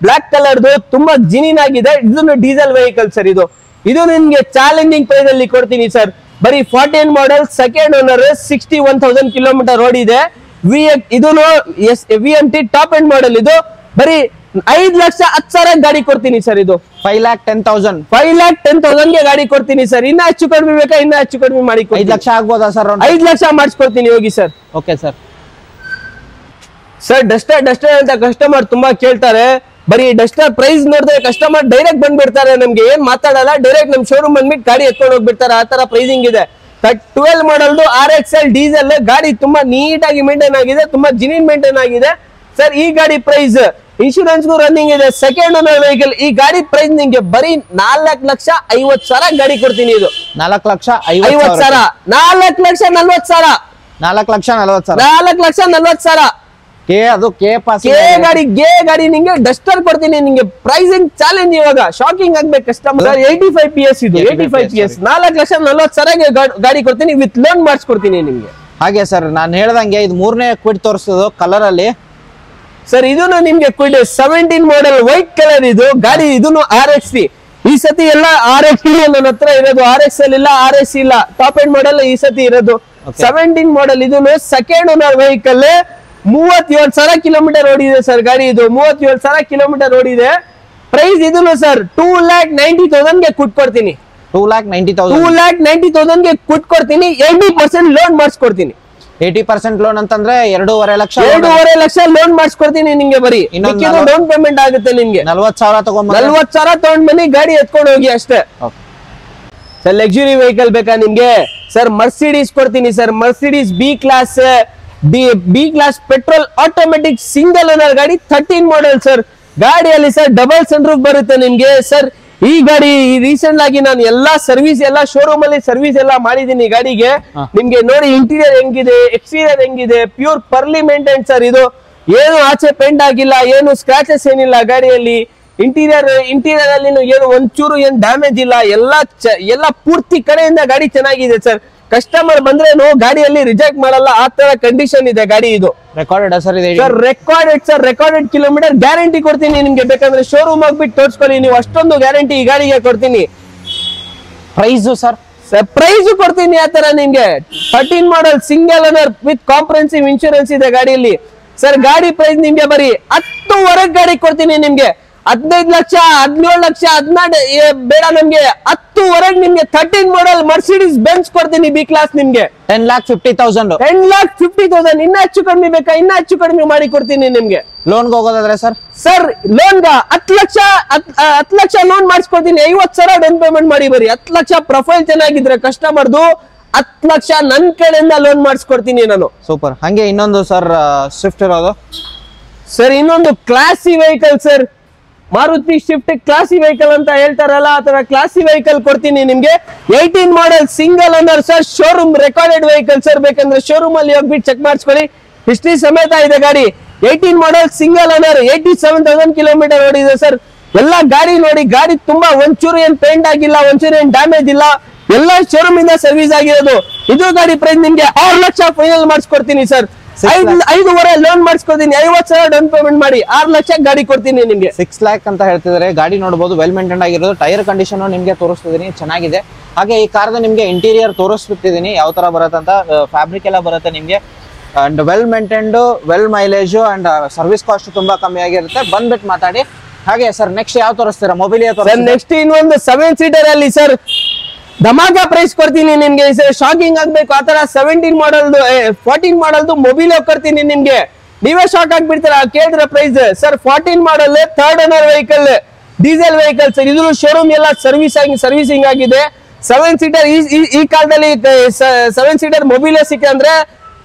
[SPEAKER 1] ಬ್ಲಾಕ್ ಕಲರ್ದು ತುಂಬಾ ಜಿನಿನ್ ಆಗಿದೆ. ಇದನ್ನು ಡೀಸೆಲ್ ವೆಹಿಕಲ್ ಸರ್. ಇದು ನಿಮ್ಗೆ ಚಾಲೆಂಜಿಂಗ್ ಪ್ರೈಸ್ ಅಲ್ಲಿ ಕೊಡ್ತೀನಿ ಸರ್. ಬರೀ 14 ಮಾಡೆಲ್, ಸೆಕೆಂಡ್ ಓನರ್, 61,000 ಕಿಲೋಮೀಟರ್ ಓಡಿದೆ. ಇದನ್ನು VMT ಟಾಪ್ ಎಂಡ್ ಮಾಡೆಲ್. ಇದು ಬರೀ 5,10,000 ಗಾಡಿ ಕೊಡ್ತೀನಿ ಸರ್. ಇದು
[SPEAKER 2] 5,10,000
[SPEAKER 1] 5,10,000 ಗಾಡಿ ಕೊಡ್ತೀನಿ ಸರ್. ಇನ್ನ ಹೆಚ್ಚು ಕಡಿಮೆ ಬೇಕಾ? ಇನ್ನ ಹೆಚ್ಚು ಕಡಿಮೆ ಮಾಡಿ
[SPEAKER 2] 5 ಲಕ್ಷ ಆಗ್ಬೋದಾ ಸರ್?
[SPEAKER 1] 5 ಲಕ್ಷ ಮಾಡಿಸ್ಕೊಡ್ತೀನಿ ಹೋಗಿ sir.
[SPEAKER 2] Okay sir.
[SPEAKER 1] Sir Duster ಅಂತ ಕಸ್ಟಮರ್ ತುಂಬಾ ಕೇಳ್ತಾರೆ. ಬರೀ ಡಸ್ಟರ್ ಪ್ರೈಸ್ ನೋಡಿದ್ರೆ ಕಸ್ಟಮರ್ ಡೈರೆಕ್ಟ್ ಬಂದ್ಬಿಡ್ತಾರೆ. ನಮ್ಗೆ ಏನ್ ಮಾತಾಡಲ್ಲ, ಡೈರೆಕ್ಟ್ ನಮ್ ಶೋರೂಮ್ ಬಂದ್ಬಿಟ್ಟು ಗಾಡಿ ಎತ್ಕೊಂಡು ಹೋಗ್ಬಿಡ್ತಾರೆ. ಆ ತರ ಪ್ರೈಸಿಂಗ್ ಇದೆ. 12 ಮಾಡೆಲ್ದು RXL ಡೀಸೆಲ್ ಗಾಡಿ ತುಂಬಾ ನೀಟ್ ಆಗಿ ಮೇಂಟೈನ್ ಆಗಿದೆ, ತುಂಬಾ ಜಿನಿನ್ ಮೇಂಟೈನ್ ಆಗಿದೆ ಸರ್. ಈ ಗಾಡಿ ಪ್ರೈಸ್ ಇನ್ಶೂರೆನ್ಸ್ ರನ್ನಿಂಗ್ ಇದೆ, ಸೆಕೆಂಡ್ ಓನರ್ ವೆಹಿಕಲ್. ಈ ಗಾಡಿ ಪ್ರೈಸ್ ನಿಮ್ಗೆ ಬರೀ 4,50,000 ಗಾಡಿ ಕೊಡ್ತೀನಿ. ಇದು
[SPEAKER 2] 4,50,000
[SPEAKER 1] 4,40,000
[SPEAKER 2] 4,40,000
[SPEAKER 1] 4,40,000
[SPEAKER 2] ಅದು ಕೆ ಪಾಸ್
[SPEAKER 1] ಗಾಡಿ ನಿಂಗೆ ಡಸ್ಟರ್ ಕೊಡ್ತೀನಿ ನಿಂಗೆ. ಪ್ರೈಸಿಂಗ್ ಚಾಲೆಂಜ್ ಇವಾಗ ಶಾಕಿಂಗ್ ಆಗ್ಬೇಕು ಕಸ್ಟಮರ್. 85 PS ಇದು 85 PS 4,40,000 ಗಾಡಿ ಕೊಡ್ತೀನಿ ವಿತ್ ಲೋನ್ ಮಾಡಿಸ್ಕೊಡ್ತೀನಿ ನಿಮ್ಗೆ.
[SPEAKER 2] ಹಾಗೆ ಸರ್ ನಾನು ಹೇಳ್ದಂಗೆ ಇದು 3ನೇ ಕ್ವಿಡ್ ತೋರಿಸೋದು ಕಲರ್ ಅಲ್ಲಿ
[SPEAKER 1] ಸರ್. ಇದನ್ನು ನಿಮ್ಗೆ ಕ್ವಿಡ್ 17 ಮಾಡೆಲ್ ವೈಟ್ ಕಲರ್ ಇದು ಗಾಡಿ. ಇದನ್ನು RXC ಈ ಸತಿ ಎಲ್ಲ RXC ನನ್ನ ಹತ್ರ ಇರೋದು. RX ಅಲ್ಲಿ ಇಲ್ಲ, RS ಇಲ್ಲ, ಟಾಪ್ ಎಂಡ್ ಮಾಡೆಲ್ ಈ ಸತಿ ಇರೋದು. 17 ಮಾಡೆಲ್ ಇದನ್ನು ಸೆಕೆಂಡ್ ಓನರ್ ವೆಹಿಕಲ್. 37,000 ಕಿಲೋಮೀಟರ್ ಓಡಿದೆ ಸರ್ ಗಾಡಿ. ಇದು 37,000 ಕಿಲೋಮೀಟರ್ ಓಡಿದೆ. ಪ್ರೈಸ್ ಇದನ್ನು ಸರ್ 2,90,000 ಗೆ ಕೊಡ್ತೀನಿ.
[SPEAKER 2] 2,90,000
[SPEAKER 1] ಗೆ ಕೊಡ್ತೀನಿ. 80% ಲೋನ್ ಮಾಡಿಸ್ಕೊಡ್ತೀನಿ.
[SPEAKER 2] 80% ಲೋನ್ ಅಂತಂದ್ರೆ 2.5 ಲಕ್ಷ.
[SPEAKER 1] 2.5 ಲಕ್ಷ ಲೋನ್ ಮಾಡಿಸ್ಕೊಡ್ತೀನಿ ನಿಮ್ಗೆ. ಬರೀ ಡೌನ್ ಪೇಮೆಂಟ್ ಆಗುತ್ತೆ ನಿಮ್ಗೆ.
[SPEAKER 2] 40,000 ತಗೊಂಡ್
[SPEAKER 1] 40,000 ತಗೊಂಡ್ ಬನ್ನಿ, ಗಾಡಿ ಎತ್ಕೊಂಡು ಹೋಗಿ ಅಷ್ಟೇ. ಸರ್ ಲಕ್ಸುರಿ ವೆಹಿಕಲ್ ಬೇಕಾ ನಿಮ್ಗೆ? ಸರ್ ಮರ್ಸಿಡೀಸ್ ಕೊಡ್ತೀನಿ sir. Mercedes B class petrol automatic single owner ಗಾಡಿ 13 ಮಾಡೆಲ್ ಸರ್. ಗಾಡಿಯಲ್ಲಿ ಸರ್ ಡಬಲ್ ಸನ್ರೂಫ್ ಬರುತ್ತೆ ನಿಮ್ಗೆ ಸರ್. ಈ ಗಾಡಿ ರೀಸೆಂಟ್ ಆಗಿ ನಾನು ಎಲ್ಲಾ ಸರ್ವಿಸ್ ಎಲ್ಲ ಶೋರೂಮ್ ಅಲ್ಲಿ ಸರ್ವಿಸ್ ಎಲ್ಲ ಮಾಡಿದೀನಿ ಗಾಡಿಗೆ. ನಿಮ್ಗೆ ನೋಡಿ ಇಂಟೀರಿಯರ್ ಹೆಂಗಿದೆ, ಎಕ್ಸ್ಟೀರಿಯರ್ ಹೆಂಗಿದೆ, ಪ್ಯೂರ್ ಪರ್ಲಿ ಮೇಂಟೈನ್ ಸರ್. ಇದು ಏನು ಆಚೆ ಪೇಂಟ್ ಆಗಿಲ್ಲ, ಏನು ಸ್ಕ್ರಾಚಸ್ ಏನಿಲ್ಲ ಗಾಡಿಯಲ್ಲಿ. ಇಂಟೀರಿಯರ್ ಅಲ್ಲಿ ಏನು ಒಂಚೂರು ಏನ್ ಡ್ಯಾಮೇಜ್ ಇಲ್ಲ. ಎಲ್ಲ ಪೂರ್ತಿ ಕಡೆಯಿಂದ ಗಾಡಿ ಚೆನ್ನಾಗಿದೆ ಸರ್. ಕಸ್ಟಮರ್ ಬಂದ್ರೇನು ಗಾಡಿಯಲ್ಲಿ ರಿಜೆಕ್ಟ್ ಮಾಡಲ್ಲ, ಆ ತರ ಕಂಡೀಷನ್ ಇದೆ ಗಾಡಿ. ಇದು
[SPEAKER 2] recorded sir.
[SPEAKER 1] Recorded kilometre guarantee ಕೊಡ್ತೀನಿ ನಿಮ್ಗೆ. ಬೇಕಂದ್ರೆ ಶೋರೂಮ್ ಹೋಗ್ಬಿಟ್ಟು ತೋರಿಸ್ಕೊಳ್ಳಿ ನೀವು. ಅಷ್ಟೊಂದು ಗ್ಯಾರಂಟಿ ಈ ಗಾಡಿಗೆ ಕೊಡ್ತೀನಿ.
[SPEAKER 2] ಪ್ರೈಸ್ ಸರ್
[SPEAKER 1] ಪ್ರೈಸ್ ಕೊಡ್ತೀನಿ ಆ ತರ ನಿಮ್ಗೆ. 13 model single owner with comprehensive insurance ಇದೆ ಗಾಡಿಯಲ್ಲಿ ಸರ್. ಗಾಡಿ ಪ್ರೈಸ್ ನಿಮ್ಗೆ ಬರೀ 10,000 ಗಾಡಿ ಕೊಡ್ತೀನಿ ನಿಮ್ಗೆ. 15 ಲಕ್ಷ 17 ಲಕ್ಷ 14 ಬೇಡ ನಮ್ಗೆ. 10,000 ನಿಮ್ಗೆ 13 ಮಾಡೆಲ್ ಮರ್ಸಿಡೀಸ್ ಬೆಂಚ್ ಕೊಡ್ತೀನಿ ಬಿ ಕ್ಲಾಸ್ ನಿಮ್ಗೆ.
[SPEAKER 2] 10,50,000.
[SPEAKER 1] 10,50,000 ಇನ್ನ ಹೆಚ್ಚು ಕಡಿಮೆ ಬೇಕಾ? ಇನ್ನ ಹೆಚ್ಚು ಕಡಿಮೆ ಮಾಡಿ ಕೊಡ್ತೀನಿ ನಿಮ್ಗೆ.
[SPEAKER 2] ಲೋನ್ಗೆ ಹೋಗೋದಾದ್ರೆ
[SPEAKER 1] ಸರ್ ಲೋನ್ 10 ಲಕ್ಷ ಲೋನ್ ಮಾಡಿಸ್ಕೊಡ್ತೀನಿ. 50,000 ಡೌನ್ ಪೇಮೆಂಟ್ ಮಾಡಿ ಬರೀ. 10 ಲಕ್ಷ ಪ್ರೊಫೈಲ್ ಚೆನ್ನಾಗಿದ್ರೆ ಕಸ್ಟಮರ್ದು 10 ಲಕ್ಷ ನನ್ ಕಡೆಯಿಂದ ಲೋನ್ ಮಾಡಿಸ್ಕೊಡ್ತೀನಿ ನಾನು.
[SPEAKER 2] ಸೂಪರ್. ಹಂಗೆ ಇನ್ನೊಂದು ಸರ್ ಸ್ವಿಫ್ಟ್ ಇರೋದು
[SPEAKER 1] ಸರ್. ಇನ್ನೊಂದು classy vehicle sir. Maruti shift classy vehicle ಅಂತ ಹೇಳ್ತಾರಲ್ಲ, ಆ ತರ ಕ್ಲಾಸಿ ವೆಹಿಕಲ್ ಕೊಡ್ತೀನಿ ನಿಮ್ಗೆ. 18 model single owner sir. Showroom recorded vehicle sir. ಬೇಕಂದ್ರೆ ಶೋರೂಮ್ ಅಲ್ಲಿ ಹೋಗ್ಬಿಟ್ಟು ಚೆಕ್ ಮಾಡಿಸ್ಕೊಳ್ಳಿ, ಹಿಸ್ಟ್ರಿ ಸಮೇತ ಇದೆ ಗಾಡಿ. 18 ಮಾಡೆಲ್ ಸಿಂಗಲ್ ಓನರ್ 87,000 ಕಿಲೋಮೀಟರ್ ಓಡಿದೆ ಸರ್. ಎಲ್ಲ ಗಾಡಿ ನೋಡಿ, ಗಾಡಿ ತುಂಬಾ ಒಂಚೂರು ಏನ್ ಪೇಂಟ್ ಆಗಿಲ್ಲ, ಒಂಚೂರು ಏನ್ ಡ್ಯಾಮೇಜ್ ಇಲ್ಲ, ಎಲ್ಲ ಶೋರೂಮ್ ಇಂದ ಸರ್ವಿಸ್ ಆಗಿರೋದು. ಇದು ಗಾಡಿ ಪ್ರೈಸ್ ನಿಮ್ಗೆ 6 ಲಕ್ಷ ಫೈನಲ್ ಮಾಡಿಸ್ಕೊಡ್ತೀನಿ ಸರ್. 5.5 ಲೋನ್ ಮಾಡಿಸ್ಕೊಡ್ತೀನಿ. 50,000 ಡೌನ್ ಪೇಮೆಂಟ್ ಮಾಡಿ 6 ಲಕ್ಷ ಗಾಡಿ ಕೊಡ್ತೀನಿ ನಿಮ್ಗೆ.
[SPEAKER 2] 6 ಲ್ಯಾಕ್ ಅಂತ ಹೇಳ್ತಿದ್ದಾರೆ. ಗಾಡಿ ನೋಡಬಹುದು, ವೆಲ್ ಮೇಂಟೈನ್ ಆಗಿರೋದು. ಟೈರ್ ಕಂಡೀಷನ್ ನಿಮ್ಗೆ ತೋರಿಸ್ತಿದೀನಿ, ಚೆನ್ನಾಗಿದೆ. ಹಾಗೆ ಈ ಕಾರ್ದ ನಿಮ್ಗೆ ಇಂಟೀರಿಯರ್ ತೋರಿಸ್ಬಿಟ್ಟಿದೀನಿ ಯಾವ ತರ ಬರುತ್ತೆ ಅಂತ. ಫ್ಯಾಬ್ರಿಕ್ ಎಲ್ಲ ಬರುತ್ತೆ ನಿಮ್ಗೆ. And well maintained, well mileage and service cost ತುಂಬಾ ಕಮ್ಮಿ ಆಗಿರುತ್ತೆ. ಬಂದ್ಬಿಟ್ಟು ಮಾತಾಡಿ. ಹಾಗೆ ಸರ್ ನೆಕ್ಸ್ಟ್ ಯಾವ ತೋರಿಸ್ತೀರಾ? ಮೊಬೈಲ್
[SPEAKER 1] ನೆಕ್ಸ್ಟ್ ಇನ್ನೊಂದು 7 ಸೀಟರ್ ಅಲ್ಲಿ ಸರ್ ಧಮಾಕ ಪ್ರೈಸ್ ಕೊಡ್ತೀನಿ ನಿಮ್ಗೆ. ಶಾಕಿಂಗ್ ಆಗ್ಬೇಕು ಆತರ 17 ಮಾಡೆಲ್ದು 14 ಮಾಡೆಲ್ದು ಮೊಬೈಲ್ ಕೊಡ್ತೀನಿ ನಿಮ್ಗೆ. ನೀವೇ ಶಾಕ್ ಆಗ್ಬಿಡ್ತೀರಾ ಕೇಳಿದ್ರೆ price sir. 14 model 3rd owner vehicle, diesel vehicle sir. ಇದು ಶೋರೂಮ್ ಎಲ್ಲ ಸರ್ವಿಸಿಂಗ್ ಆಗಿದೆ. 7 ಸೀಟರ್ ಈ ಕಾಲದಲ್ಲಿ 7 ಸೀಟರ್ ಮೊಬೈಲ್ ಸಿಕ್ಕ ಅಂದ್ರೆ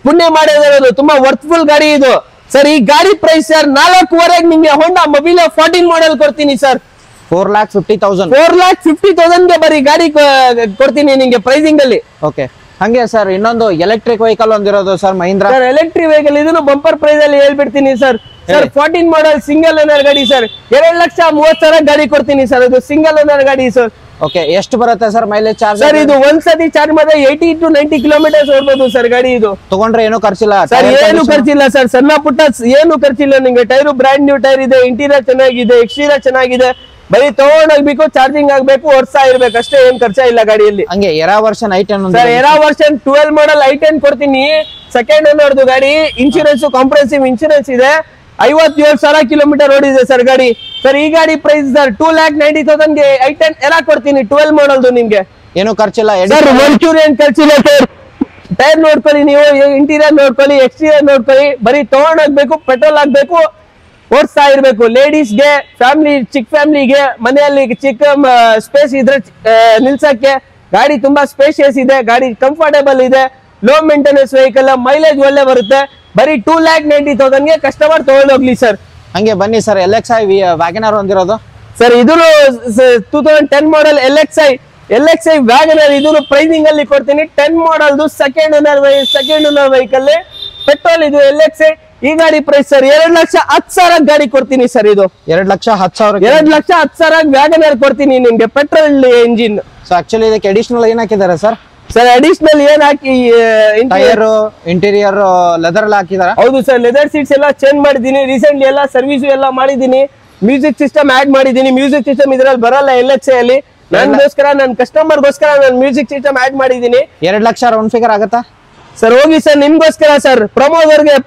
[SPEAKER 1] ಪುಣ್ಯ ಮಾಡಿರೋದು. ತುಂಬಾ ವರ್ತ್ಫುಲ್ ಗಾಡಿ ಇದು ಸರ್. ಈ ಗಾಡಿ ಪ್ರೈಸ್ ಸರ್ 4,500 ನಿಮ್ಗೆ ಹೋಂಡಾ ಮೊಬೈಲ್ 14 ಮಾಡೆಲ್ ಕೊಡ್ತೀನಿ ಸರ್.
[SPEAKER 2] 4,50,000.
[SPEAKER 1] 4,50,000 ಗೆ ಬರೀ ಗಾಡಿ ಕೊಡ್ತೀನಿ ನಿಮ್ಗೆ ಪ್ರೈಸಿಂಗ್ ಅಲ್ಲಿ.
[SPEAKER 2] ಓಕೆ. ಹಂಗೆ ಸರ್ ಇನ್ನೊಂದು ಎಲೆಕ್ಟ್ರಿಕ್ ವೆಹಿಕಲ್ ಒಂದಿರೋದು sir Mahindra.
[SPEAKER 1] Sir electric vehicle ಇದನ್ನು ಬಂಪರ್ ಪ್ರೈಸ್ ಅಲ್ಲಿ ಹೇಳ್ಬಿಡ್ತೀನಿ ಸರ್. 14 ಮಾಡೆಲ್ ಸಿಂಗಲ್ ಓನರ್ ಗಾಡಿ ಸರ್. 2,30,000 ಗಾಡಿ ಕೊಡ್ತೀನಿ ಸರ್. ಇದು ಸಿಂಗಲ್ ಓನರ್ ಗಾಡಿ ಸರ್.
[SPEAKER 2] ಓಕೆ. ಎಷ್ಟು ಬರುತ್ತೆ ಸರ್ ಮೈಲೇಜ್ ಚಾರ್ಜ್?
[SPEAKER 1] ಸರ್ ಇದು ಒಂದ್ಸತಿ ಚಾರ್ಜ್ ಮಾಡಿದ್ರೆ 80 to 90 ಕಿಲೋಮೀಟರ್ಸ್ ಓಡಬಹುದು ಸರ್ ಗಾಡಿ. ಇದು
[SPEAKER 2] ತಗೊಂಡ್ರೆ ಏನು ಖರ್ಚಿಲ್ಲ
[SPEAKER 1] ಸರ್. ಏನು ಖರ್ಚಿಲ್ಲ ಸರ್. ಸಣ್ಣ ಪುಟ್ಟ ಏನು ಖರ್ಚಿಲ್ಲ ನಿಮ್ಗೆ. ಟೈರು ಬ್ರಾಂಡ್ ನ್ಯೂ ಟೈರ್ ಇದೆ, ಇಂಟೀರಿಯರ್ ಚೆನ್ನಾಗಿದೆ, ಎಕ್ಸ್ಟೀರಿಯರ್ ಚೆನ್ನಾಗಿದೆ. ಬರೀ ತಗೊಂಡೋಗ್ಬೇಕು, ಚಾರ್ಜಿಂಗ್ ಆಗ್ಬೇಕು, ವರ್ಷ ಇರ್ಬೇಕು ಅಷ್ಟೇ. ಏನ್ ಖರ್ಚ ಇಲ್ಲ ಗಾಡಿಯಲ್ಲಿ.
[SPEAKER 2] ಹಂಗೆ era version i10
[SPEAKER 1] sir. Era version 12 model i10 ಕೊಡ್ತೀನಿ. ಸೆಕೆಂಡ್ ಓನರ್ದು ಗಾಡಿ. ಇನ್ಶೂರೆನ್ಸ್ ಕಾಂಪ್ರಹೆನ್ಸಿವ್ ಇನ್ಶೂರೆನ್ಸ್ ಇದೆ. 57,000 ಕಿಲೋಮೀಟರ್ ಓಡಿದೆ ಸರ್ ಗಾಡಿ. ಸರ್ ಈ ಗಾಡಿ ಪ್ರೈಸ್ ಸರ್ 2,90,000 ಗೆ i10 ಎರಾ ಕೊಡ್ತೀನಿ. 12 ಮಾಡೆಲ್ದು ನಿಮ್ಗೆ ಏನು
[SPEAKER 2] ಖರ್ಚಿಲ್ಲ
[SPEAKER 1] ಸರ್. ಒಂಚೂರು ಏನ್ ಖರ್ಚಿಲ್ಲ ಸರ್. ಟೈರ್ ನೋಡ್ಕೊಳ್ಳಿ ನೀವು, ಇಂಟೀರಿಯರ್ ನೋಡ್ಕೊಳ್ಳಿ, ಎಕ್ಸ್ಟೀರಿಯರ್ ನೋಡ್ಕೊಳ್ಳಿ. ಬರೀ ತಗೊಂಡೋಗ್ಬೇಕು, ಪೆಟ್ರೋಲ್ ಹಾಕ್ಬೇಕು, ಓಡಿಸ್ತಾ ಇರ್ಬೇಕು. ಲೇಡೀಸ್ಗೆ, ಚಿಕ್ಕ ಫ್ಯಾಮಿಲಿಗೆ, ಮನೆಯಲ್ಲಿ ಚಿಕ್ಕ ಸ್ಪೇಸ್ ಇದ್ರೆ ನಿಲ್ಸಕ್ಕೆ ಗಾಡಿ ತುಂಬಾ ಸ್ಪೇಷಿಯಸ್ ಇದೆ. ಗಾಡಿ ಕಂಫರ್ಟೇಬಲ್ ಇದೆ. ಲೋ ಮೇಂಟೆನೆನ್ಸ್ ವೆಹಿಕಲ್, ಮೈಲೇಜ್ ಒಳ್ಳೆ ಬರುತ್ತೆ. ಬರೀ 2,90,000 ಗೆ ಕಸ್ಟಮರ್ ತಗೊಂಡೋಗ್ಲಿ ಸರ್.
[SPEAKER 2] ಹಂಗೆ ಬನ್ನಿ ಸರ್. LXi ವ್ಯಾಗನರ್ ಒಂದಿರೋದು
[SPEAKER 1] ಸರ್. ಇದು 2010 ಮಾಡೆಲ್ LXi ವ್ಯಾಗನರ್. ಇದನ್ನು ಪ್ರೈಸಿಂಗ್ ಅಲ್ಲಿ ಕೊಡ್ತೀನಿ. 10 ಮಾಡೆಲ್ದು ಸೆಕೆಂಡ್ ಓನರ್ ವೆಹಿಕಲ್, ಪೆಟ್ರೋಲ್. ಇದು LXi ಈ ಗಾಡಿ ಪ್ರೈಸ್ ಸರ್ 2,10,000 ಗಾಡಿ ಕೊಡ್ತೀನಿ ಸರ್. ಇದು
[SPEAKER 2] 2,10,000.
[SPEAKER 1] 2,10,000 ವ್ಯಾಗನರ್ ಕೊಡ್ತೀನಿ ನಿಮ್ಗೆ, ಪೆಟ್ರೋಲ್ ಇಂಜಿನ್.
[SPEAKER 2] ಸೊ ಆಕ್ಚುಲಿ ಇದಕ್ಕೆ ಅಡಿಷನಲ್ ಏನ್ ಹಾಕಿದ್ದಾರೆ ಸರ್?
[SPEAKER 1] ಸರ್ ಅಡಿಷನಲ್ ಏನ್ ಹಾಕಿ,
[SPEAKER 2] ಟೈರ್ ಇಂಟೀರಿಯರ್ ಲೆದರ್ ಎಲ್ಲ ಹಾಕಿದಾರ?
[SPEAKER 1] ಹೌದು ಸರ್, ಲೆದರ್ ಸೀಟ್ಸ್ ಎಲ್ಲ ಚೇಂಜ್ ಮಾಡಿದೀನಿ ರೀಸೆಂಟ್ಲಿ, ಎಲ್ಲ ಸರ್ವಿಸ್ ಎಲ್ಲ ಮಾಡಿದೀನಿ. ಮ್ಯೂಸಿಕ್ ಸಿಸ್ಟಮ್ ಆಡ್ ಮಾಡಿದೀನಿ. ಮ್ಯೂಸಿಕ್ ಸಿಸ್ಟಮ್ ಇದ್ರಲ್ಲಿ ಬರಲ್ಲ LHA ಅಲ್ಲಿ. ನನ್ಗೋಸ್ಕರ, ನನ್ನ ಕಸ್ಟಮರ್ಗೋಸ್ಕರ ನಾನು ಮ್ಯೂಸಿಕ್ ಸಿಸ್ಟಮ್ ಆಡ್ ಮಾಡಿದೀನಿ.
[SPEAKER 2] 2 ಲಕ್ಷ ರೌಂಡ್ ಫಿಗರ್ ಆಗತ್ತಾ
[SPEAKER 1] ಸರ್? ಹೋಗಿ ಸರ್, ನಿಮ್ಗೋಸ್ಕರ ಸರ್,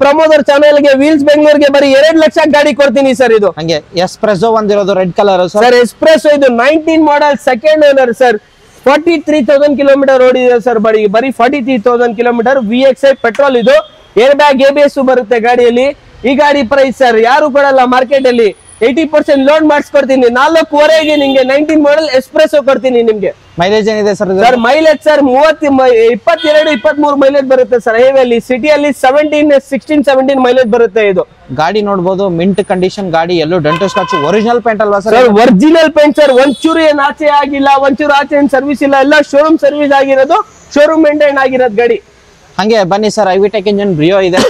[SPEAKER 1] ಪ್ರಮೋದರ್ ಚಾನೆಲ್ಗೆ, ವೀಲ್ಸ್ ಬೆಂಗಳೂರಿಗೆ ಬರೀ 2 ಲಕ್ಷ ಗಾಡಿ ಕೊಡ್ತೀನಿ ಸರ್. ಇದು
[SPEAKER 2] ಹಂಗೆ ಎಸ್ಪ್ರೆಸೋ ಒಂದಿರೋದು ರೆಡ್ ಕಲರ್
[SPEAKER 1] ಸರ್. ಎಕ್ಸ್ಪ್ರೆಸ್ ಇದು 19 model, second owner sir. 43,000 kilometre ಓಡಿದೆ ಸರ್. ಬರೀ 43,000 ಕಿಲೋಮೀಟರ್. VXI ಪೆಟ್ರೋಲ್ ಇದು. ಏರ್ ಬ್ಯಾಗ್ ABS ಬರುತ್ತೆ ಗಾಡಿಯಲ್ಲಿ. ಈ ಗಾಡಿ ಪ್ರೈಸ್ ಸರ್ ಯಾರು ಕೊಡಲ್ಲ ಮಾರ್ಕೆಟ್ ಅಲ್ಲಿ. 80% ಲೋನ್ ಮಾಡಿಸ್ಕೊಡ್ತೀನಿ. 4,500ಗೆ ನಿಮ್ಗೆ 19 ಮಾಡಲ್ ಎಕ್ಸ್ಪ್ರೆಸ್ ಕೊಡ್ತೀನಿ ನಿಮ್ಗೆ.
[SPEAKER 2] ಮೈಲೇಜ್ ಏನಿದೆ sir?
[SPEAKER 1] Sir mileage sir 22-23 mileage ಬರುತ್ತೆ ಸರ್. ಹೈವೇಲಿ, ಸಿಟಿಯಲ್ಲಿ 16-17 ಮೈಲೇಜ್ ಬರುತ್ತೆ. ಇದು
[SPEAKER 2] ಗಾಡಿ ನೋಡಬಹುದು, ಮಿಂಟ್ ಕಂಡೀಷನ್ ಗಾಡಿ, ಎಲ್ಲೋ ಡೆಂಟೋ ಸ್ಕ್ರಾಚ್, ಒರಿಜಿನಲ್ ಪೇಂಟ್ ಅಲ್ವಾ ಸರ್?
[SPEAKER 1] Original paint sir. ಒಂಚೂರು ಏನ್ ಆಚೆ ಆಗಿಲ್ಲ, ಒಂಚೂರು ಆಚೆ ಏನ್ ಸರ್ವಿಸ್ ಇಲ್ಲ, ಎಲ್ಲ ಶೋರೂಮ್ ಸರ್ವಿಸ್ ಆಗಿರೋದು, ಶೋರೂಮ್ ಮೇಂಟೈನ್ ಆಗಿರೋದು ಗಾಡಿ.
[SPEAKER 2] ಹಂಗೆ ಬನ್ನಿ ಸರ್, ಐವಿಟೆಕ್ ಇಂಜಿನ್ ಬ್ರಿಯೋ ಇದೆ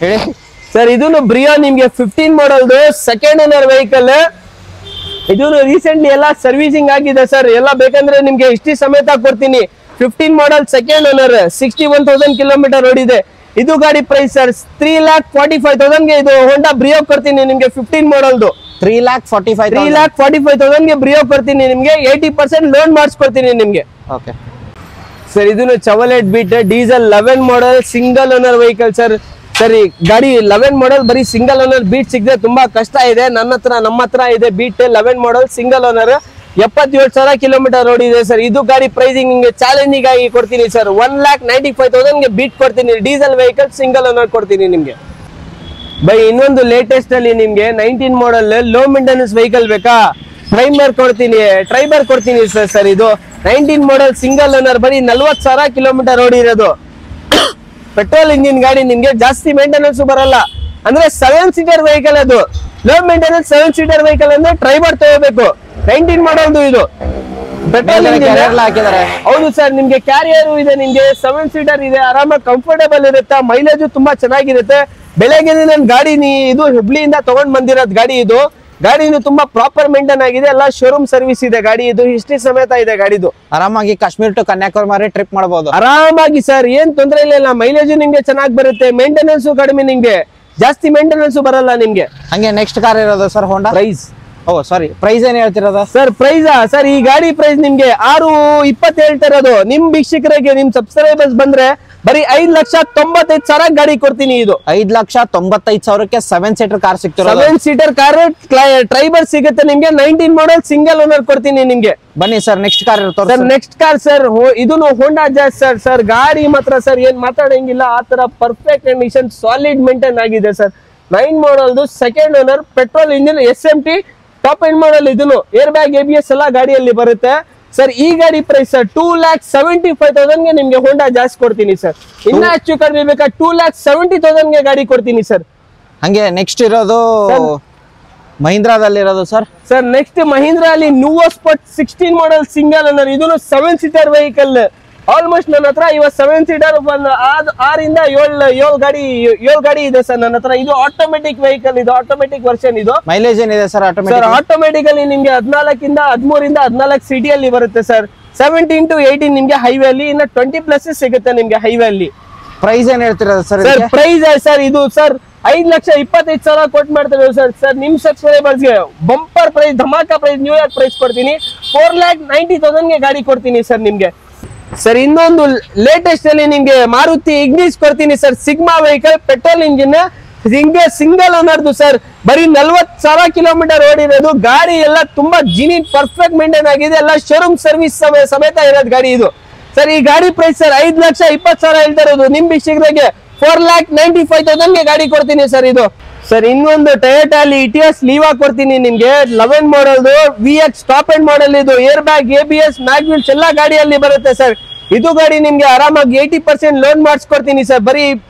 [SPEAKER 2] ಹೇಳಿ
[SPEAKER 1] ಸರ್. ಇದನ್ನು ಬ್ರಿಯೋ ನಿಮ್ಗೆ 15 ಮಾಡಲ್ದು, ಸೆಕೆಂಡ್ ಓನರ್ ವೆಹಿಕಲ್. ಇದು ರೀಸೆಂಟ್ಲಿ ಎಲ್ಲ ಸರ್ವಿಸಿಂಗ್ ಆಗಿದೆ ಸರ್. ಎಲ್ಲ ಬೇಕಂದ್ರೆ ನಿಮ್ಗೆ ಹಿಸ್ಟ್ರಿ ಸಮೇತ ಕೊಡ್ತೀನಿ. 15 ಮಾಡಲ್, ಸೆಕೆಂಡ್ ಓನರ್, 61,000 ಕಿಲೋಮೀಟರ್ ಓಡಿದೆ. ಇದು ಗಾಡಿ ಪ್ರೈಸ್ ಸರ್ 3,45,000ಗೆ ಇದು ಹೋಂಡಾ ಬ್ರಿಯೋ ಕೊಡ್ತೀನಿ ನಿಮ್ಗೆ. 15 ಮಾಡಲ್ದು
[SPEAKER 2] 3,45,000
[SPEAKER 1] ಬ್ರಿಯೋ ಕೊಡ್ತೀನಿ ನಿಮ್ಗೆ. 80% ಲೋನ್ ಮಾಡಿಸ್ಕೊಡ್ತೀನಿ ನಿಮ್ಗೆ.
[SPEAKER 2] ಓಕೆ
[SPEAKER 1] ಸರ್, ಇದನ್ನು ಚವಲೆಟ್ beet diesel 11 model, single owner vehicle sir. ಸರಿ, ಗಾಡಿ 11 ಮಾಡಲ್ ಬರೀ ಸಿಂಗಲ್ ಓನರ್ ಬೀಟ್ ಸಿಗದೆ ತುಂಬಾ ಕಷ್ಟ ಇದೆ. ನಮ್ಮ ಹತ್ರ ಇದೆ Beat 11 model single owner. 77,000 kilometre ಓಡಿದೆ ಸರ್. ಇದು ಗಾಡಿ ಪ್ರೈಸಿಂಗ್ ನಿಮ್ಗೆ ಚಾಲೆಂಜಿಂಗ್ ಆಗಿ ಕೊಡ್ತೀನಿ ಸರ್. 1,95,000ಗೆ ಬೀಟ್ ಕೊಡ್ತೀನಿ. ಡೀಸೆಲ್ ವೆಹಿಕಲ್ ಸಿಂಗಲ್ ಓನರ್ ಕೊಡ್ತೀನಿ ನಿಮ್ಗೆ. ಬೈ ಇನ್ನೊಂದು ಲೇಟೆಸ್ಟ್ ಅಲ್ಲಿ ನಿಮ್ಗೆ 19 ಮಾಡಲ್ ಲೋ ಮೇಂಟೆನೆನ್ಸ್ ವೆಹಿಕಲ್ ಬೇಕಾ? ಟ್ರೈಬರ್ ಕೊಡ್ತೀನಿ ಸರ್. ಇದು 19 ಮಾಡಲ್ ಸಿಂಗಲ್ ಓನರ್, ಬರೀ 40,000 ಕಿಲೋಮೀಟರ್ ಓಡಿರೋದು. ಪೆಟ್ರೋಲ್ ಇಂಜಿನ್ ಗಾಡಿ, ನಿಮ್ಗೆ ಜಾಸ್ತಿ ಮೇಂಟೆನೆನ್ಸ್ ಬರಲ್ಲ. ಅಂದ್ರೆ 7 ಸೀಟರ್ ವೆಹಿಕಲ್. ಅದು ಲೋ ಮೇಂಟೆನೆನ್ಸ್ 7 ಸೀಟರ್ ವೆಹಿಕಲ್ ಅಂದ್ರೆ ಟ್ರೈಬರ್ ತಗೋಬೇಕು. 19 ಮಾಡಲ್ದು ಇದು. ಪೆಟ್ರೋಲ್ ಇಂಜಿನ್
[SPEAKER 2] ಹಾಕಿದ್ದಾರೆ.
[SPEAKER 1] ಹೌದು ಸರ್, ನಿಮ್ಗೆ ಕ್ಯಾರಿಯರ್ ಇದೆ, ನಿಮ್ಗೆ 7 ಸೀಟರ್ ಇದೆ, ಆರಾಮಾಗಿ ಕಂಫರ್ಟೇಬಲ್ ಇರುತ್ತೆ. ಮೈಲೇಜ್ ತುಂಬಾ ಚೆನ್ನಾಗಿರುತ್ತೆ. ಬೆಳಗ್ಗೆ ನನ್ನ ಗಾಡಿ ಇದು ಹುಬ್ಳಿಯಿಂದ ತಗೊಂಡ್ ಬಂದಿರೋದ್ ಗಾಡಿ. ಇದು ಗಾಡಿ ತುಂಬಾ ಪ್ರಾಪರ್ ಮೇಂಟೈನ್ ಆಗಿದೆ. ಎಲ್ಲ ಶೋರೂಮ್ ಸರ್ವಿಸ್ ಇದೆ ಗಾಡಿ. ಇದು ಹಿಸ್ಟ್ರಿ ಸಮೇತ ಇದೆ ಗಾಡಿದು.
[SPEAKER 2] ಆರಾಮಾಗಿ ಕಾಶ್ಮೀರ್ ಟು ಕನ್ಯಾಕುಮಾರಿ ಟ್ರಿಪ್ ಮಾಡಬಹುದು
[SPEAKER 1] ಆರಾಮಾಗಿ ಸರ್. ಏನ್ ತೊಂದರೆ ಇಲ್ಲ. ಮೈಲೇಜ್ ನಿಮ್ಗೆ ಚೆನ್ನಾಗಿ ಬರುತ್ತೆ. ಮೇಂಟೆನೆನ್ಸ್ ಕಡಿಮೆ, ನಿಮ್ಗೆ ಜಾಸ್ತಿ ಮೇಂಟೆನೆನ್ಸ್ ಬರಲ್ಲ ನಿಮ್ಗೆ.
[SPEAKER 2] ಹಂಗೆ ನೆಕ್ಸ್ಟ್ ಕಾರ್ ಇರೋದು ಸರ್ ಹೋಂಡಾ
[SPEAKER 1] ಪ್ರೈಸ್.
[SPEAKER 2] ಪ್ರೈಸ್ ಏನ್ ಹೇಳ್ತಿರೋದು
[SPEAKER 1] ಸರ್? ಪ್ರೈಸಾ ಸರ್, ಈ ಗಾಡಿ ಪ್ರೈಸ್ ನಿಮ್ಗೆ 6,20 ಹೇಳ್ತಿರೋದು. ನಿಮ್ ವೀಕ್ಷಕರಿಗೆ, ನಿಮ್ ಸಬ್ಸ್ಕ್ರೈಬರ್ಸ್ ಬಂದ್ರೆ ಬರೀ 5,95,000 ಗಾಡಿ ಕೊಡ್ತೀನಿ. ಇದು
[SPEAKER 2] 5,95,000ಕ್ಕೆ 7 ಸೀಟರ್ ಕಾರ್ ಸಿಗ್ತಿರೋ.
[SPEAKER 1] 7 ಸೀಟರ್ ಕಾರ್ ಟ್ರೈಬರ್ ಸಿಗುತ್ತೆ ನಿಮ್ಗೆ. 19 ಮಾಡಲ್ ಸಿಂಗಲ್ ಓನರ್ ಕೊಡ್ತೀನಿ ನಿಮ್ಗೆ.
[SPEAKER 2] ಬನ್ನಿ sir, next car
[SPEAKER 1] sir. Next car sir, ಇದನ್ನು ಹೋಂಡಾ ಜಾಸ್ ಸರ್. ಗಾಡಿ ಮಾತ್ರ ಸರ್ ಏನ್ ಮಾತಾಡಂಗಿಲ್ಲ, ಆತರ ಪರ್ಫೆಕ್ಟ್ ಕಂಡೀಷನ್, ಸಾಲಿಡ್ ಮೇಂಟೈನ್ ಆಗಿದೆ ಸರ್. 9 ಮಾಡಲ್ದು, second owner, petrol engine, SMT top end model. ಇದನ್ನು ಏರ್ ಬ್ಯಾಗ್ ABS ಎಲ್ಲ ಗಾಡಿಯಲ್ಲಿ ಬರುತ್ತೆ ಸರ್. ಈ ಗಾಡಿ ಪ್ರೈಸ್ ಸರ್ 2,75,000ಗೆ ನಿಮ್ಗೆ ಹೋಂಡಾ ಜಾಸ್ ಕೊಡ್ತೀನಿ ಸರ್. ಇನ್ನ ಹೆಚ್ಚು ಕಡಿಮೆ ಬೇಕಾ? 2,70,000ಗೆ ಗಾಡಿ ಕೊಡ್ತೀನಿ ಸರ್.
[SPEAKER 2] ಹಂಗೆ ನೆಕ್ಸ್ಟ್ ಇರೋದು ಮಹೀಂದ್ರಾದಲ್ಲಿ ಇರೋದು ಸರ್.
[SPEAKER 1] ನೆಕ್ಸ್ಟ್ ಮಹೀಂದ್ರಾ ಅಲ್ಲಿ ನುವೋ ಸ್ಪಾಟ್ 16 ಮಾಡಲ್ ಸಿಂಗಲ್ ಓನರ್. ಇದನ್ನು 7 ಸೀಟರ್ ವೆಹಿಕಲ್. ಆಲ್ಮೋಸ್ಟ್ ನನ್ನ ಹತ್ರ ಇವತ್ತು 7 ಸೀಟರ್ 6 ಗಾಡಿ ಇದೆ ಸರ್ ನನ್ನ ಹತ್ರ. ಇದು ಆಟೋಮೆಟಿಕ್ ವೆಹಿಕಲ್, ಇದು ಆಟೋಮೆಟಿಕ್ ವರ್ಷನ್. ಇದು
[SPEAKER 2] ಮೈಲೇಜ್ ಏನಿದೆ ಸರ್?
[SPEAKER 1] ಆಟೋಮೆಟಿಕಲಿ ನಿಮ್ಗೆ 13-14 ಸಿಟಿಯಲ್ಲಿ ಬರುತ್ತೆ ಸರ್. 17 to 18 ನಿಮ್ಗೆ ಹೈವೇ ಅಲ್ಲಿ, ಇನ್ನ 20+ ಸಿಗುತ್ತೆ ನಿಮ್ಗೆ ಹೈವೇ ಅಲ್ಲಿ.
[SPEAKER 2] ಪ್ರೈಸ್ ಏನ್ ಹೇಳ್ತಿರೋದು ಸರ್?
[SPEAKER 1] ಪ್ರೈಸ್ ಸರ್ ಇದು ಸರ್ 5,25,000 ಕೊಟ್ಟು ಮಾಡ್ತೇವೆ ಸರ್. ನಿಮ್ ಸಬ್ಸ್ಕ್ರೈಬರ್ಸ್ಗೆ ಬಂಪರ್ ಪ್ರೈಸ್, ಧಮಾಕ ಪ್ರೈಸ್, ನ್ಯೂ ಇಯರ್ ಪ್ರೈಸ್ ಕೊಡ್ತೀನಿ. 4,90,000ಗೆ ಗಾಡಿ ಕೊಡ್ತೀನಿ ಸರ್ ನಿಮ್ಗೆ. ಸರ್ ಇನ್ನೊಂದು ಲೇಟೆಸ್ಟ್ ಅಲ್ಲಿ ನಿಮ್ಗೆ ಮಾರುತಿ ಇಗ್ನಿಸ್ ಕೊಡ್ತೀನಿ sir. Sigma vehicle, petrol engine, single ಓನರ್ದು ಸರ್. ಬರೀ 40,000 ಕಿಲೋಮೀಟರ್ ಓಡಿರೋದು. ಗಾಡಿ ಎಲ್ಲ ತುಂಬಾ ಜಿನಿ ಪರ್ಫೆಕ್ಟ್ ಮೇಂಟೈನ್ ಆಗಿದೆ. ಎಲ್ಲ ಶೋರೂಮ್ ಸರ್ವಿಸ್ ಸಮೇತ ಇರೋದು ಗಾಡಿ ಇದು ಸರ್. ಈ ಗಾಡಿ ಪ್ರೈಸ್ ಸರ್ 5,20,000 ಹೇಳ್ತಾ ಇರೋದು. ನಿಮ್ ಶೀಘ್ರಗೆ 4,95,000ಗೆ ಗಾಡಿ ಕೊಡ್ತೀನಿ ಸರ್. ಇದು ಸರ್ ಇನ್ನೊಂದು ಟೊಯೋಟಾ ಅಲ್ಲಿ ಇಟಿಯೋಸ್ ಲೀವಾ ಕೊಡ್ತೀನಿ ನಿಮ್ಗೆ. 11 ಮಾಡಲ್ದು, VX ಟಾಪ್ ಎಂಡ್ ಮಾಡಲ್. ಇದು ಏರ್ ಬ್ಯಾಗ್ ABS ಮ್ಯಾಗ್ವಿಲ್ಸ್ ಎಲ್ಲ ಗಾಡಿಯಲ್ಲಿ ಬರುತ್ತೆ ಸರ್. ಇದು ಗಾಡಿ ನಿಮ್ಗೆ ಆರಾಮಾಗಿ 80% ಲೋನ್ ಮಾಡಿಸ್ಕೊಡ್ತೀನಿ ಸರ್. ಬರೀ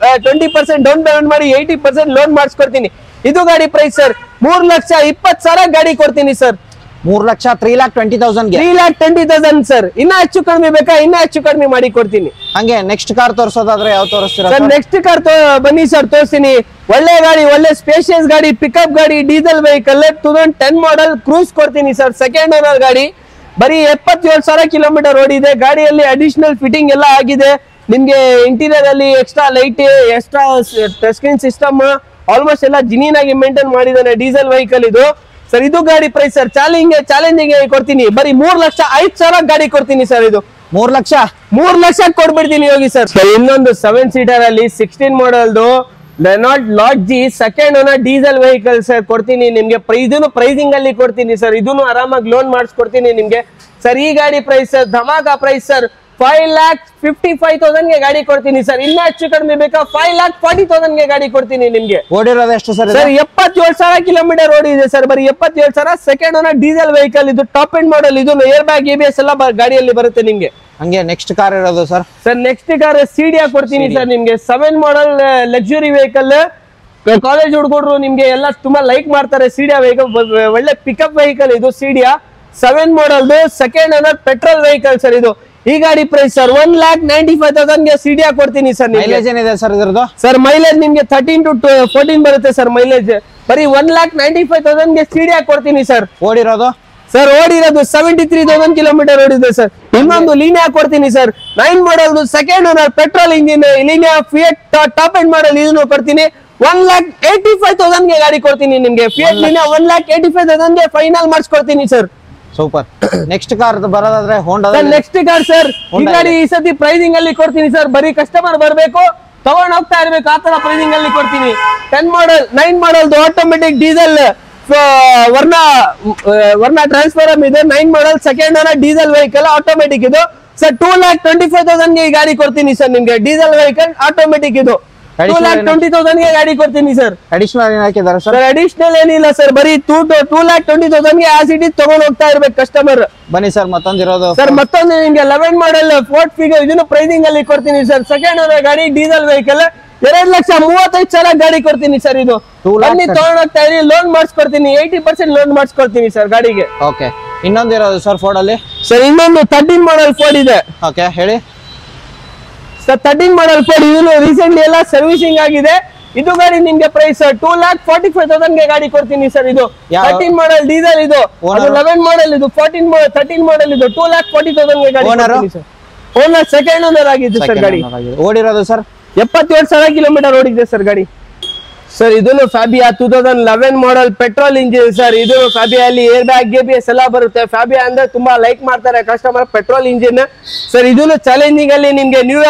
[SPEAKER 1] 20% ಡೌನ್ ಪೇಮೆಂಟ್ ಮಾಡಿ 80% ಲೋನ್ ಮಾಡಿಸ್ಕೊಡ್ತೀನಿ. ಇದು ಗಾಡಿ ಪ್ರೈಸ್ ಸರ್ 3,20,000 ಗಾಡಿ ಕೊಡ್ತೀನಿ ಸರ್.
[SPEAKER 2] 3,20,000
[SPEAKER 1] 3,20,000 ಸರ್. ಇನ್ನ ಹೆಚ್ಚು ಕಡಿಮೆ ಬೇಕಾ? ಇನ್ನ ಹೆಚ್ಚು ಕಡಿಮೆ ಮಾಡಿ ಕೊಡ್ತೀನಿ.
[SPEAKER 2] ಹಂಗೆ ನೆಕ್ಸ್ಟ್ ಕಾರ್ ತೋರಿಸೋದಾದ್ರೆ ಯಾವ ತೋರಿಸ್ತೀರಾ
[SPEAKER 1] ಸರ್ ನೆಕ್ಸ್ಟ್ ಕಾರ್ ಬನ್ನಿ ಸರ್, ತೋರಿಸ್ತೀನಿ. ಒಳ್ಳೆ ಗಾಡಿ, ಒಳ್ಳೆ ಸ್ಪೇಷಿಯಸ್ ಗಾಡಿ, ಪಿಕಪ್ ಗಾಡಿ, ಡೀಸೆಲ್ ವೆಹಿಕಲ್, 2010 ಮಾಡಲ್ ಕ್ರೂಸ್ ಕೊಡ್ತೀನಿ ಸರ್. ಸೆಕೆಂಡ್ ಓನರ್ ಗಾಡಿ, ಬರೀ 77,000 ಕಿಲೋಮೀಟರ್ ಓಡಿದೆ. ಗಾಡಿಯಲ್ಲಿ ಅಡಿಷನಲ್ ಫಿಟ್ಟಿಂಗ್ ಎಲ್ಲ ಆಗಿದೆ. ನಿಮ್ಗೆ ಇಂಟೀರಿಯರ್ ಅಲ್ಲಿ extra light, extra touch screen system, almost ಎಲ್ಲ ಜಿನಿಯನ್ ಆಗಿ ಮೇಂಟೈನ್ ಮಾಡಿದ್ದಾನೆ. ಡೀಸೆಲ್ ವೆಹಿಕಲ್ ಇದು ಸರ್. ಇದು ಗಾಡಿ ಪ್ರೈಸ್ ಸರ್ ಚಾಲೆಂಜಿಂಗ್ ಕೊಡ್ತೀನಿ. ಬರೀ 3,05,000 ಗಾಡಿ ಕೊಡ್ತೀನಿ ಸರ್. ಇದು 3 ಲಕ್ಷ ಕೊಡ್ಬಿಡ್ತೀನಿ ಹೋಗಿ ಸರ್. ಇನ್ನೊಂದು 7 ಸೀಟರ್ ಅಲ್ಲಿ 16 ಮಾಡಲ್ದು Renault Lodgy second owner diesel vehicle sir ಕೊಡ್ತೀನಿ ನಿಮ್ಗೆ. ಇದನ್ನು ಪ್ರೈಸಿಂಗ್ ಅಲ್ಲಿ ಕೊಡ್ತೀನಿ ಸರ್. ಇದನ್ನು ಆರಾಮಾಗಿ ಲೋನ್ ಮಾಡಿಸ್ಕೊಡ್ತೀನಿ ನಿಮ್ಗೆ ಸರ್. ಈ ಗಾಡಿ ಪ್ರೈಸ್ ಸರ್ ಧಮಾಕ ಪ್ರೈಸ್ ಸರ್. 5,55,000 ಗೆ ಗಾಡಿ ಕೊಡ್ತೀನಿ ಸರ್. ಇನ್ನ ಹೆಚ್ಚು ಕಡಿಮೆ ಬೇಕಾ? 5,40,000 ಗೆ ಗಾಡಿ ಕೊಡ್ತೀನಿ ನಿಮ್ಗೆ.
[SPEAKER 2] ಓಡಿರೋದು ಎಷ್ಟು ಸರ್?
[SPEAKER 1] ಸರ್ 77,000 ಕಿಲೋಮೀಟರ್ ಓಡಿದೆ ಸರ್. ಬರೀ 77,000. ಸೆಕೆಂಡ್ ಓನರ್ ಡೀಸೆಲ್ ವೆಹಿಕಲ್ ಇದು. Top end model. ಇದು ಏರ್ ಬ್ಯಾಗ್, ABS ಎಲ್ಲ ಗಾಡಿಯಲ್ಲಿ ಬರುತ್ತೆ ನಿಮ್ಗೆ.
[SPEAKER 2] ಹಂಗೆ ನೆಕ್ಸ್ಟ್ ಕಾರ್ ಇರೋದು ಸರ್?
[SPEAKER 1] ಸರ್ ನೆಕ್ಸ್ಟ್ ಕಾರ್ ಸಿಡಿಯಾ ಕೊಡ್ತೀನಿ ಸರ್ ನಿಮ್ಗೆ. 7 ಮಾಡಲ್ ಲಕ್ಸುರಿ ವೆಹಿಕಲ್. ಕಾಲೇಜ್ ಹುಡುಗರು ನಿಮ್ಗೆ ಎಲ್ಲ ತುಂಬಾ ಲೈಕ್ ಮಾಡ್ತಾರೆ ಸಿಡಿಯಾ ವೆಹಿಕಲ್. ಒಳ್ಳೆ ಪಿಕಪ್ ವೆಹಿಕಲ್ ಇದು ಸಿಡಿಯಾ. 7 ಮಾಡಲ್ದು second owner petrol vehicle sir ಇದು. ಈ ಗಾಡಿ ಪ್ರೈಸ್ ಸರ್ 1,95,000 ಗೆ ಸಿಡಿಯಾ ಕೊಡ್ತೀನಿ ಸರ್.
[SPEAKER 2] ಮೈಲೇಜ್ ಏನಿದೆ ಸರ್ ಇದ್ರದ್ದು?
[SPEAKER 1] ಸರ್ ಮೈಲೇಜ್ ನಿಮ್ಗೆ 13 to 14 ಬರುತ್ತೆ ಸರ್ ಮೈಲೇಜ್. ಬರೀ 1,95,000 ಗೆ ಸಿಡಿಯಾ ಕೊಡ್ತೀನಿ ಸರ್.
[SPEAKER 2] ಓಡಿರೋದು
[SPEAKER 1] ಸರ್ ಓಡಿರೋದು 73,000 ಕಿಲೋಮೀಟರ್ ಓಡಿದೆ ಸರ್. ಇನ್ನೊಂದು ಲೀನಿಯಾ ಕೊಡ್ತೀನಿ ಸರ್. 9 ಮಾಡಲ್ second owner petrol engine Linea fiat top end model. ಇದನ್ನು ಕೊಡ್ತೀನಿ 1,85,000 ಗೆ ಗಾಡಿ ಕೊಡ್ತೀನಿ ನಿಮ್ಗೆ. ಫಿಯಟ್ ಲೀನಿಯಾ 1,85,000 ಗೆ ಫೈನಲ್ ಮಾಡಿಸ್ಕೊಡ್ತೀನಿ ಸರ್.
[SPEAKER 2] ಸೂಪರ್. ನೆಕ್ಸ್ಟ್ ಕಾರ್ ಬರೋದಾದ್ರೆ ಹೋಂಡಾ.
[SPEAKER 1] ನೆಕ್ಸ್ಟ್ ಕಾರ್ ಸರ್ ಈ ಗಾಡಿ ಈ ಸತಿ ಪ್ರೈಸಿಂಗ್ ಅಲ್ಲಿ ಕೊಡ್ತೀನಿ ಸರ್. ಬರೀ ಕಸ್ಟಮರ್ ಬರ್ಬೇಕು, ತಗೊಂಡ್ ಹೋಗ್ತಾ ಇರ್ಬೇಕು, ಆತರ ಪ್ರೈಸಿಂಗ್ ಅಲ್ಲಿ ಕೊಡ್ತೀನಿ. 10 ಮಾಡಲ್ 9 ಮಾಡಲ್ ಆಟೋಮೆಟಿಕ್ ಡೀಸೆಲ್ ವರ್ನಾ ಟ್ರಾನ್ಸ್ಫಾರಮ್ ಇದೆ. 9 ಮಾಡಲ್ second owner diesel vehicle automatic ಇದು ಸರ್. 2,25,000 ಗೆ ಈ ಗಾಡಿ ಕೊಡ್ತೀನಿ ಸರ್ ನಿಮ್ಗೆ. ಡೀಸೆಲ್ ವೆಹಿಕಲ್ ಆಟೋಮೆಟಿಕ್ ಇದು. 2,20,000 ಗೆ ಗಾಡಿ ಕೊಡ್ತೀನಿ ಸರ್.
[SPEAKER 2] ಅಡಿಷನಲ್ ಏನ್ ಹಾಕಿದ್ದಾರೆ ಸರ್?
[SPEAKER 1] ಅಡಿಷನಲ್ ಏನಿಲ್ಲ ಸರ್. ಬರೀ 2,20,000 ಗೆ ಆಸಿಟಿ ತಗೊಂಡ್ ಹೋಗ್ತಾ ಇರ್ಬೇಕು ಕಸ್ಟಮರ್.
[SPEAKER 2] ಬನ್ನಿ ಸರ್ ಮತ್ತೊಂದು ಇರೋದು
[SPEAKER 1] ಸರ್ ಮತ್ತೊಂದು ನಿಮ್ಗೆ 11 ಮಾಡಲ್ ಫೋರ್ಟ್ ಫಿಗರ್. ಇದನ್ನು ಪ್ರೈಸಿಂಗ್ ಅಲ್ಲಿ ಕೊಡ್ತೀನಿ ಸರ್. ಸೆಕೆಂಡ್ ಓನರ್ ಗಾಡಿ ಡೀಸೆಲ್ ವೆಹಿಕಲ್ 2,35,000 ಗಾಡಿ ಕೊಡ್ತೀನಿ ಸರ್. ಇದು ಬನ್ನಿ ತಗೊಂಡ್ ಹೋಗ್ತಾ ಇದೀನಿ, ಲೋನ್ ಮಾಡಿಸ್ಕೊಡ್ತೀನಿ. 80% ಲೋನ್ ಮಾಡಿಸ್ಕೊಡ್ತೀನಿ ಸರ್ ಗಾಡಿಗೆ.
[SPEAKER 2] ಓಕೆ. ಇನ್ನೊಂದು ಇರೋದು ಸರ್ ಫೋರ್ಡ್ ಅಲ್ಲಿ?
[SPEAKER 1] ಸರ್ ಇನ್ನೊಂದು 13 ಮಾಡಲ್ ಫೋರ್ಡ್ ಇದೆ.
[SPEAKER 2] ಓಕೆ ಹೇಳಿ
[SPEAKER 1] ಸರ್. 13 ಮಾಡಲ್ ಫೋರ್ಡ್ ಇದು ರೀಸೆಂಟ್ಲಿ ಎಲ್ಲ ಸರ್ವಿಸಿಂಗ್ ಆಗಿದೆ. ಇದು ಗಾಡಿ ನಿಮ್ಗೆ ಪ್ರೈಸ್ 2,45,000 ಗೆ ಗಾಡಿ ಕೊಡ್ತೀನಿ ಸರ್. ಇದು 13 ಮಾಡಲ್ ಡೀಸೆಲ್ ಇದು. 11 ಮಾಡಲ್ ಇದು. 13 ಮಾಡಲ್ ಇದು. 2,40,000 ಗೆ ಗಾಡಿ ಕೊಡ್ತೀನಿ ಸರ್. ಓನರ್ ಸೆಕೆಂಡ್ ಓನರ್ ಆಗಿದೆ ಸರ್ ಗಾಡಿ.
[SPEAKER 2] ಓಡಿರೋದು ಸರ್
[SPEAKER 1] 77,000 ಕಿಲೋಮೀಟರ್ ಓಡಿದೆ ಸರ್ ಗಾಡಿ. ಸರ್ ಇದನ್ನು ಫ್ಯಾಬಿಯಾ 2011 ಮಾಡಲ್ ಪೆಟ್ರೋಲ್ ಇಂಜಿನ್ ಸರ್. ಇದು ಫ್ಯಾಬಿಯಲ್ಲಿ ಏರ್ ಬ್ಯಾಗ್, ABS ಎಲ್ಲ ಬರುತ್ತೆ. ಫ್ಯಾಬಿಯಾ ಅಂದ್ರೆ ತುಂಬಾ ಲೈಕ್ ಮಾಡ್ತಾರೆ ಕಸ್ಟಮರ್. Petrol engine sir. ಇದನ್ನು ಚಾಲೆಂಜಿಂಗ್ ಅಲ್ಲಿ ನಿಮ್ಗೆ ನ್ಯೂ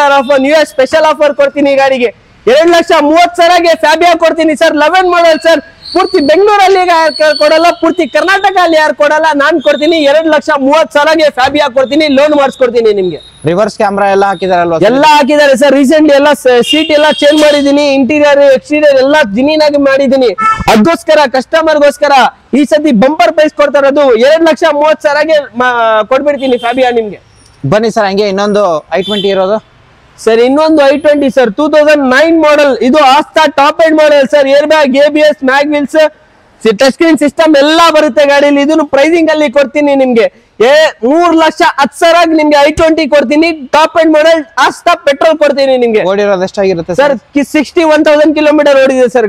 [SPEAKER 1] ಇಯರ್ ಸ್ಪೆಷಲ್ ಆಫರ್ ಕೊಡ್ತೀನಿ ಗಾಡಿಗೆ. 2,30,000 ಗೆ ಫ್ಯಾಬಿಯಾ ಕೊಡ್ತೀನಿ ಸರ್. 11 model sir. ಪೂರ್ತಿ ಬೆಂಗಳೂರಲ್ಲಿ ಕೊಡಲ್ಲ, ಪೂರ್ತಿ ಕರ್ನಾಟಕ ಅಲ್ಲಿ ಯಾರು ಕೊಡಲ್ಲ, ನಾನ್ ಕೊಡ್ತೀನಿ. 2,30,000 ಗೆ ಫ್ಯಾಬಿಯಾ ಕೊಡ್ತೀನಿ, ಲೋನ್ ಮಾಡಿಸ್ಕೊಡ್ತೀನಿ ನಿಮ್ಗೆ.
[SPEAKER 2] ರಿವರ್ಸ್ ಕ್ಯಾಮ್ರಾ ಎಲ್ಲ ಹಾಕಿದಾರಲ್ವಾ?
[SPEAKER 1] ಎಲ್ಲ ಹಾಕಿದ್ದಾರೆ ಸರ್. ರೀಸೆಂಟ್ಲಿ ಎಲ್ಲ ಸೀಟ್ ಎಲ್ಲ ಚೇಂಜ್ ಮಾಡಿದೀನಿ. ಇಂಟೀರಿಯರ್ ಎಕ್ಸ್ಟೀರಿಯರ್ ಎಲ್ಲ ಜಿನಿಯನ್ ಆಗಿ ಮಾಡಿದೀನಿ. ಅದಕ್ಕೋಸ್ಕರ ಕಸ್ಟಮರ್ಗೋಸ್ಕರ ಈ ಸತಿ ಬಂಪರ್ ಪ್ರೈಸ್ ಕೊಡ್ತಾ ಇರೋದು. 2,30,000 ಗೆ ಕೊಟ್ಬಿಡ್ತೀನಿ ಫ್ಯಾಬಿಯಾ ನಿಮ್ಗೆ.
[SPEAKER 2] ಬನ್ನಿ ಸರ್. ಹಂಗೆ ಇನ್ನೊಂದು i20 ಇರೋದು
[SPEAKER 1] ಸರ್. ಇನ್ನೊಂದು i20 ಸರ್ 2009 ಮಾಡಲ್. ಇದು Asta top end model sir. Air bag, ABS, mag wheels, touch screen system ಎಲ್ಲ ಬರುತ್ತೆ ಗಾಡಿಯಲ್ಲಿ. ಇದನ್ನು ಪ್ರೈಸಿಂಗ್ ಅಲ್ಲಿ ಕೊಡ್ತೀನಿ ನಿಮ್ಗೆ. 3,10,000 ನಿಮ್ಗೆ i20 ಕೊಡ್ತೀನಿ. ಟಾಪ್ ಎಂಡ್ ಮಾಡಲ್ ಆಸ್ತಾ ಪೆಟ್ರೋಲ್ ಕೊಡ್ತೀನಿ ನಿಮ್ಗೆ.
[SPEAKER 2] ಓಡಿರೋದು ಎಷ್ಟಾಗಿರುತ್ತೆ
[SPEAKER 1] ಸರ್? 61,000 ಕಿಲೋಮೀಟರ್ ಓಡಿದೆ ಸರ್.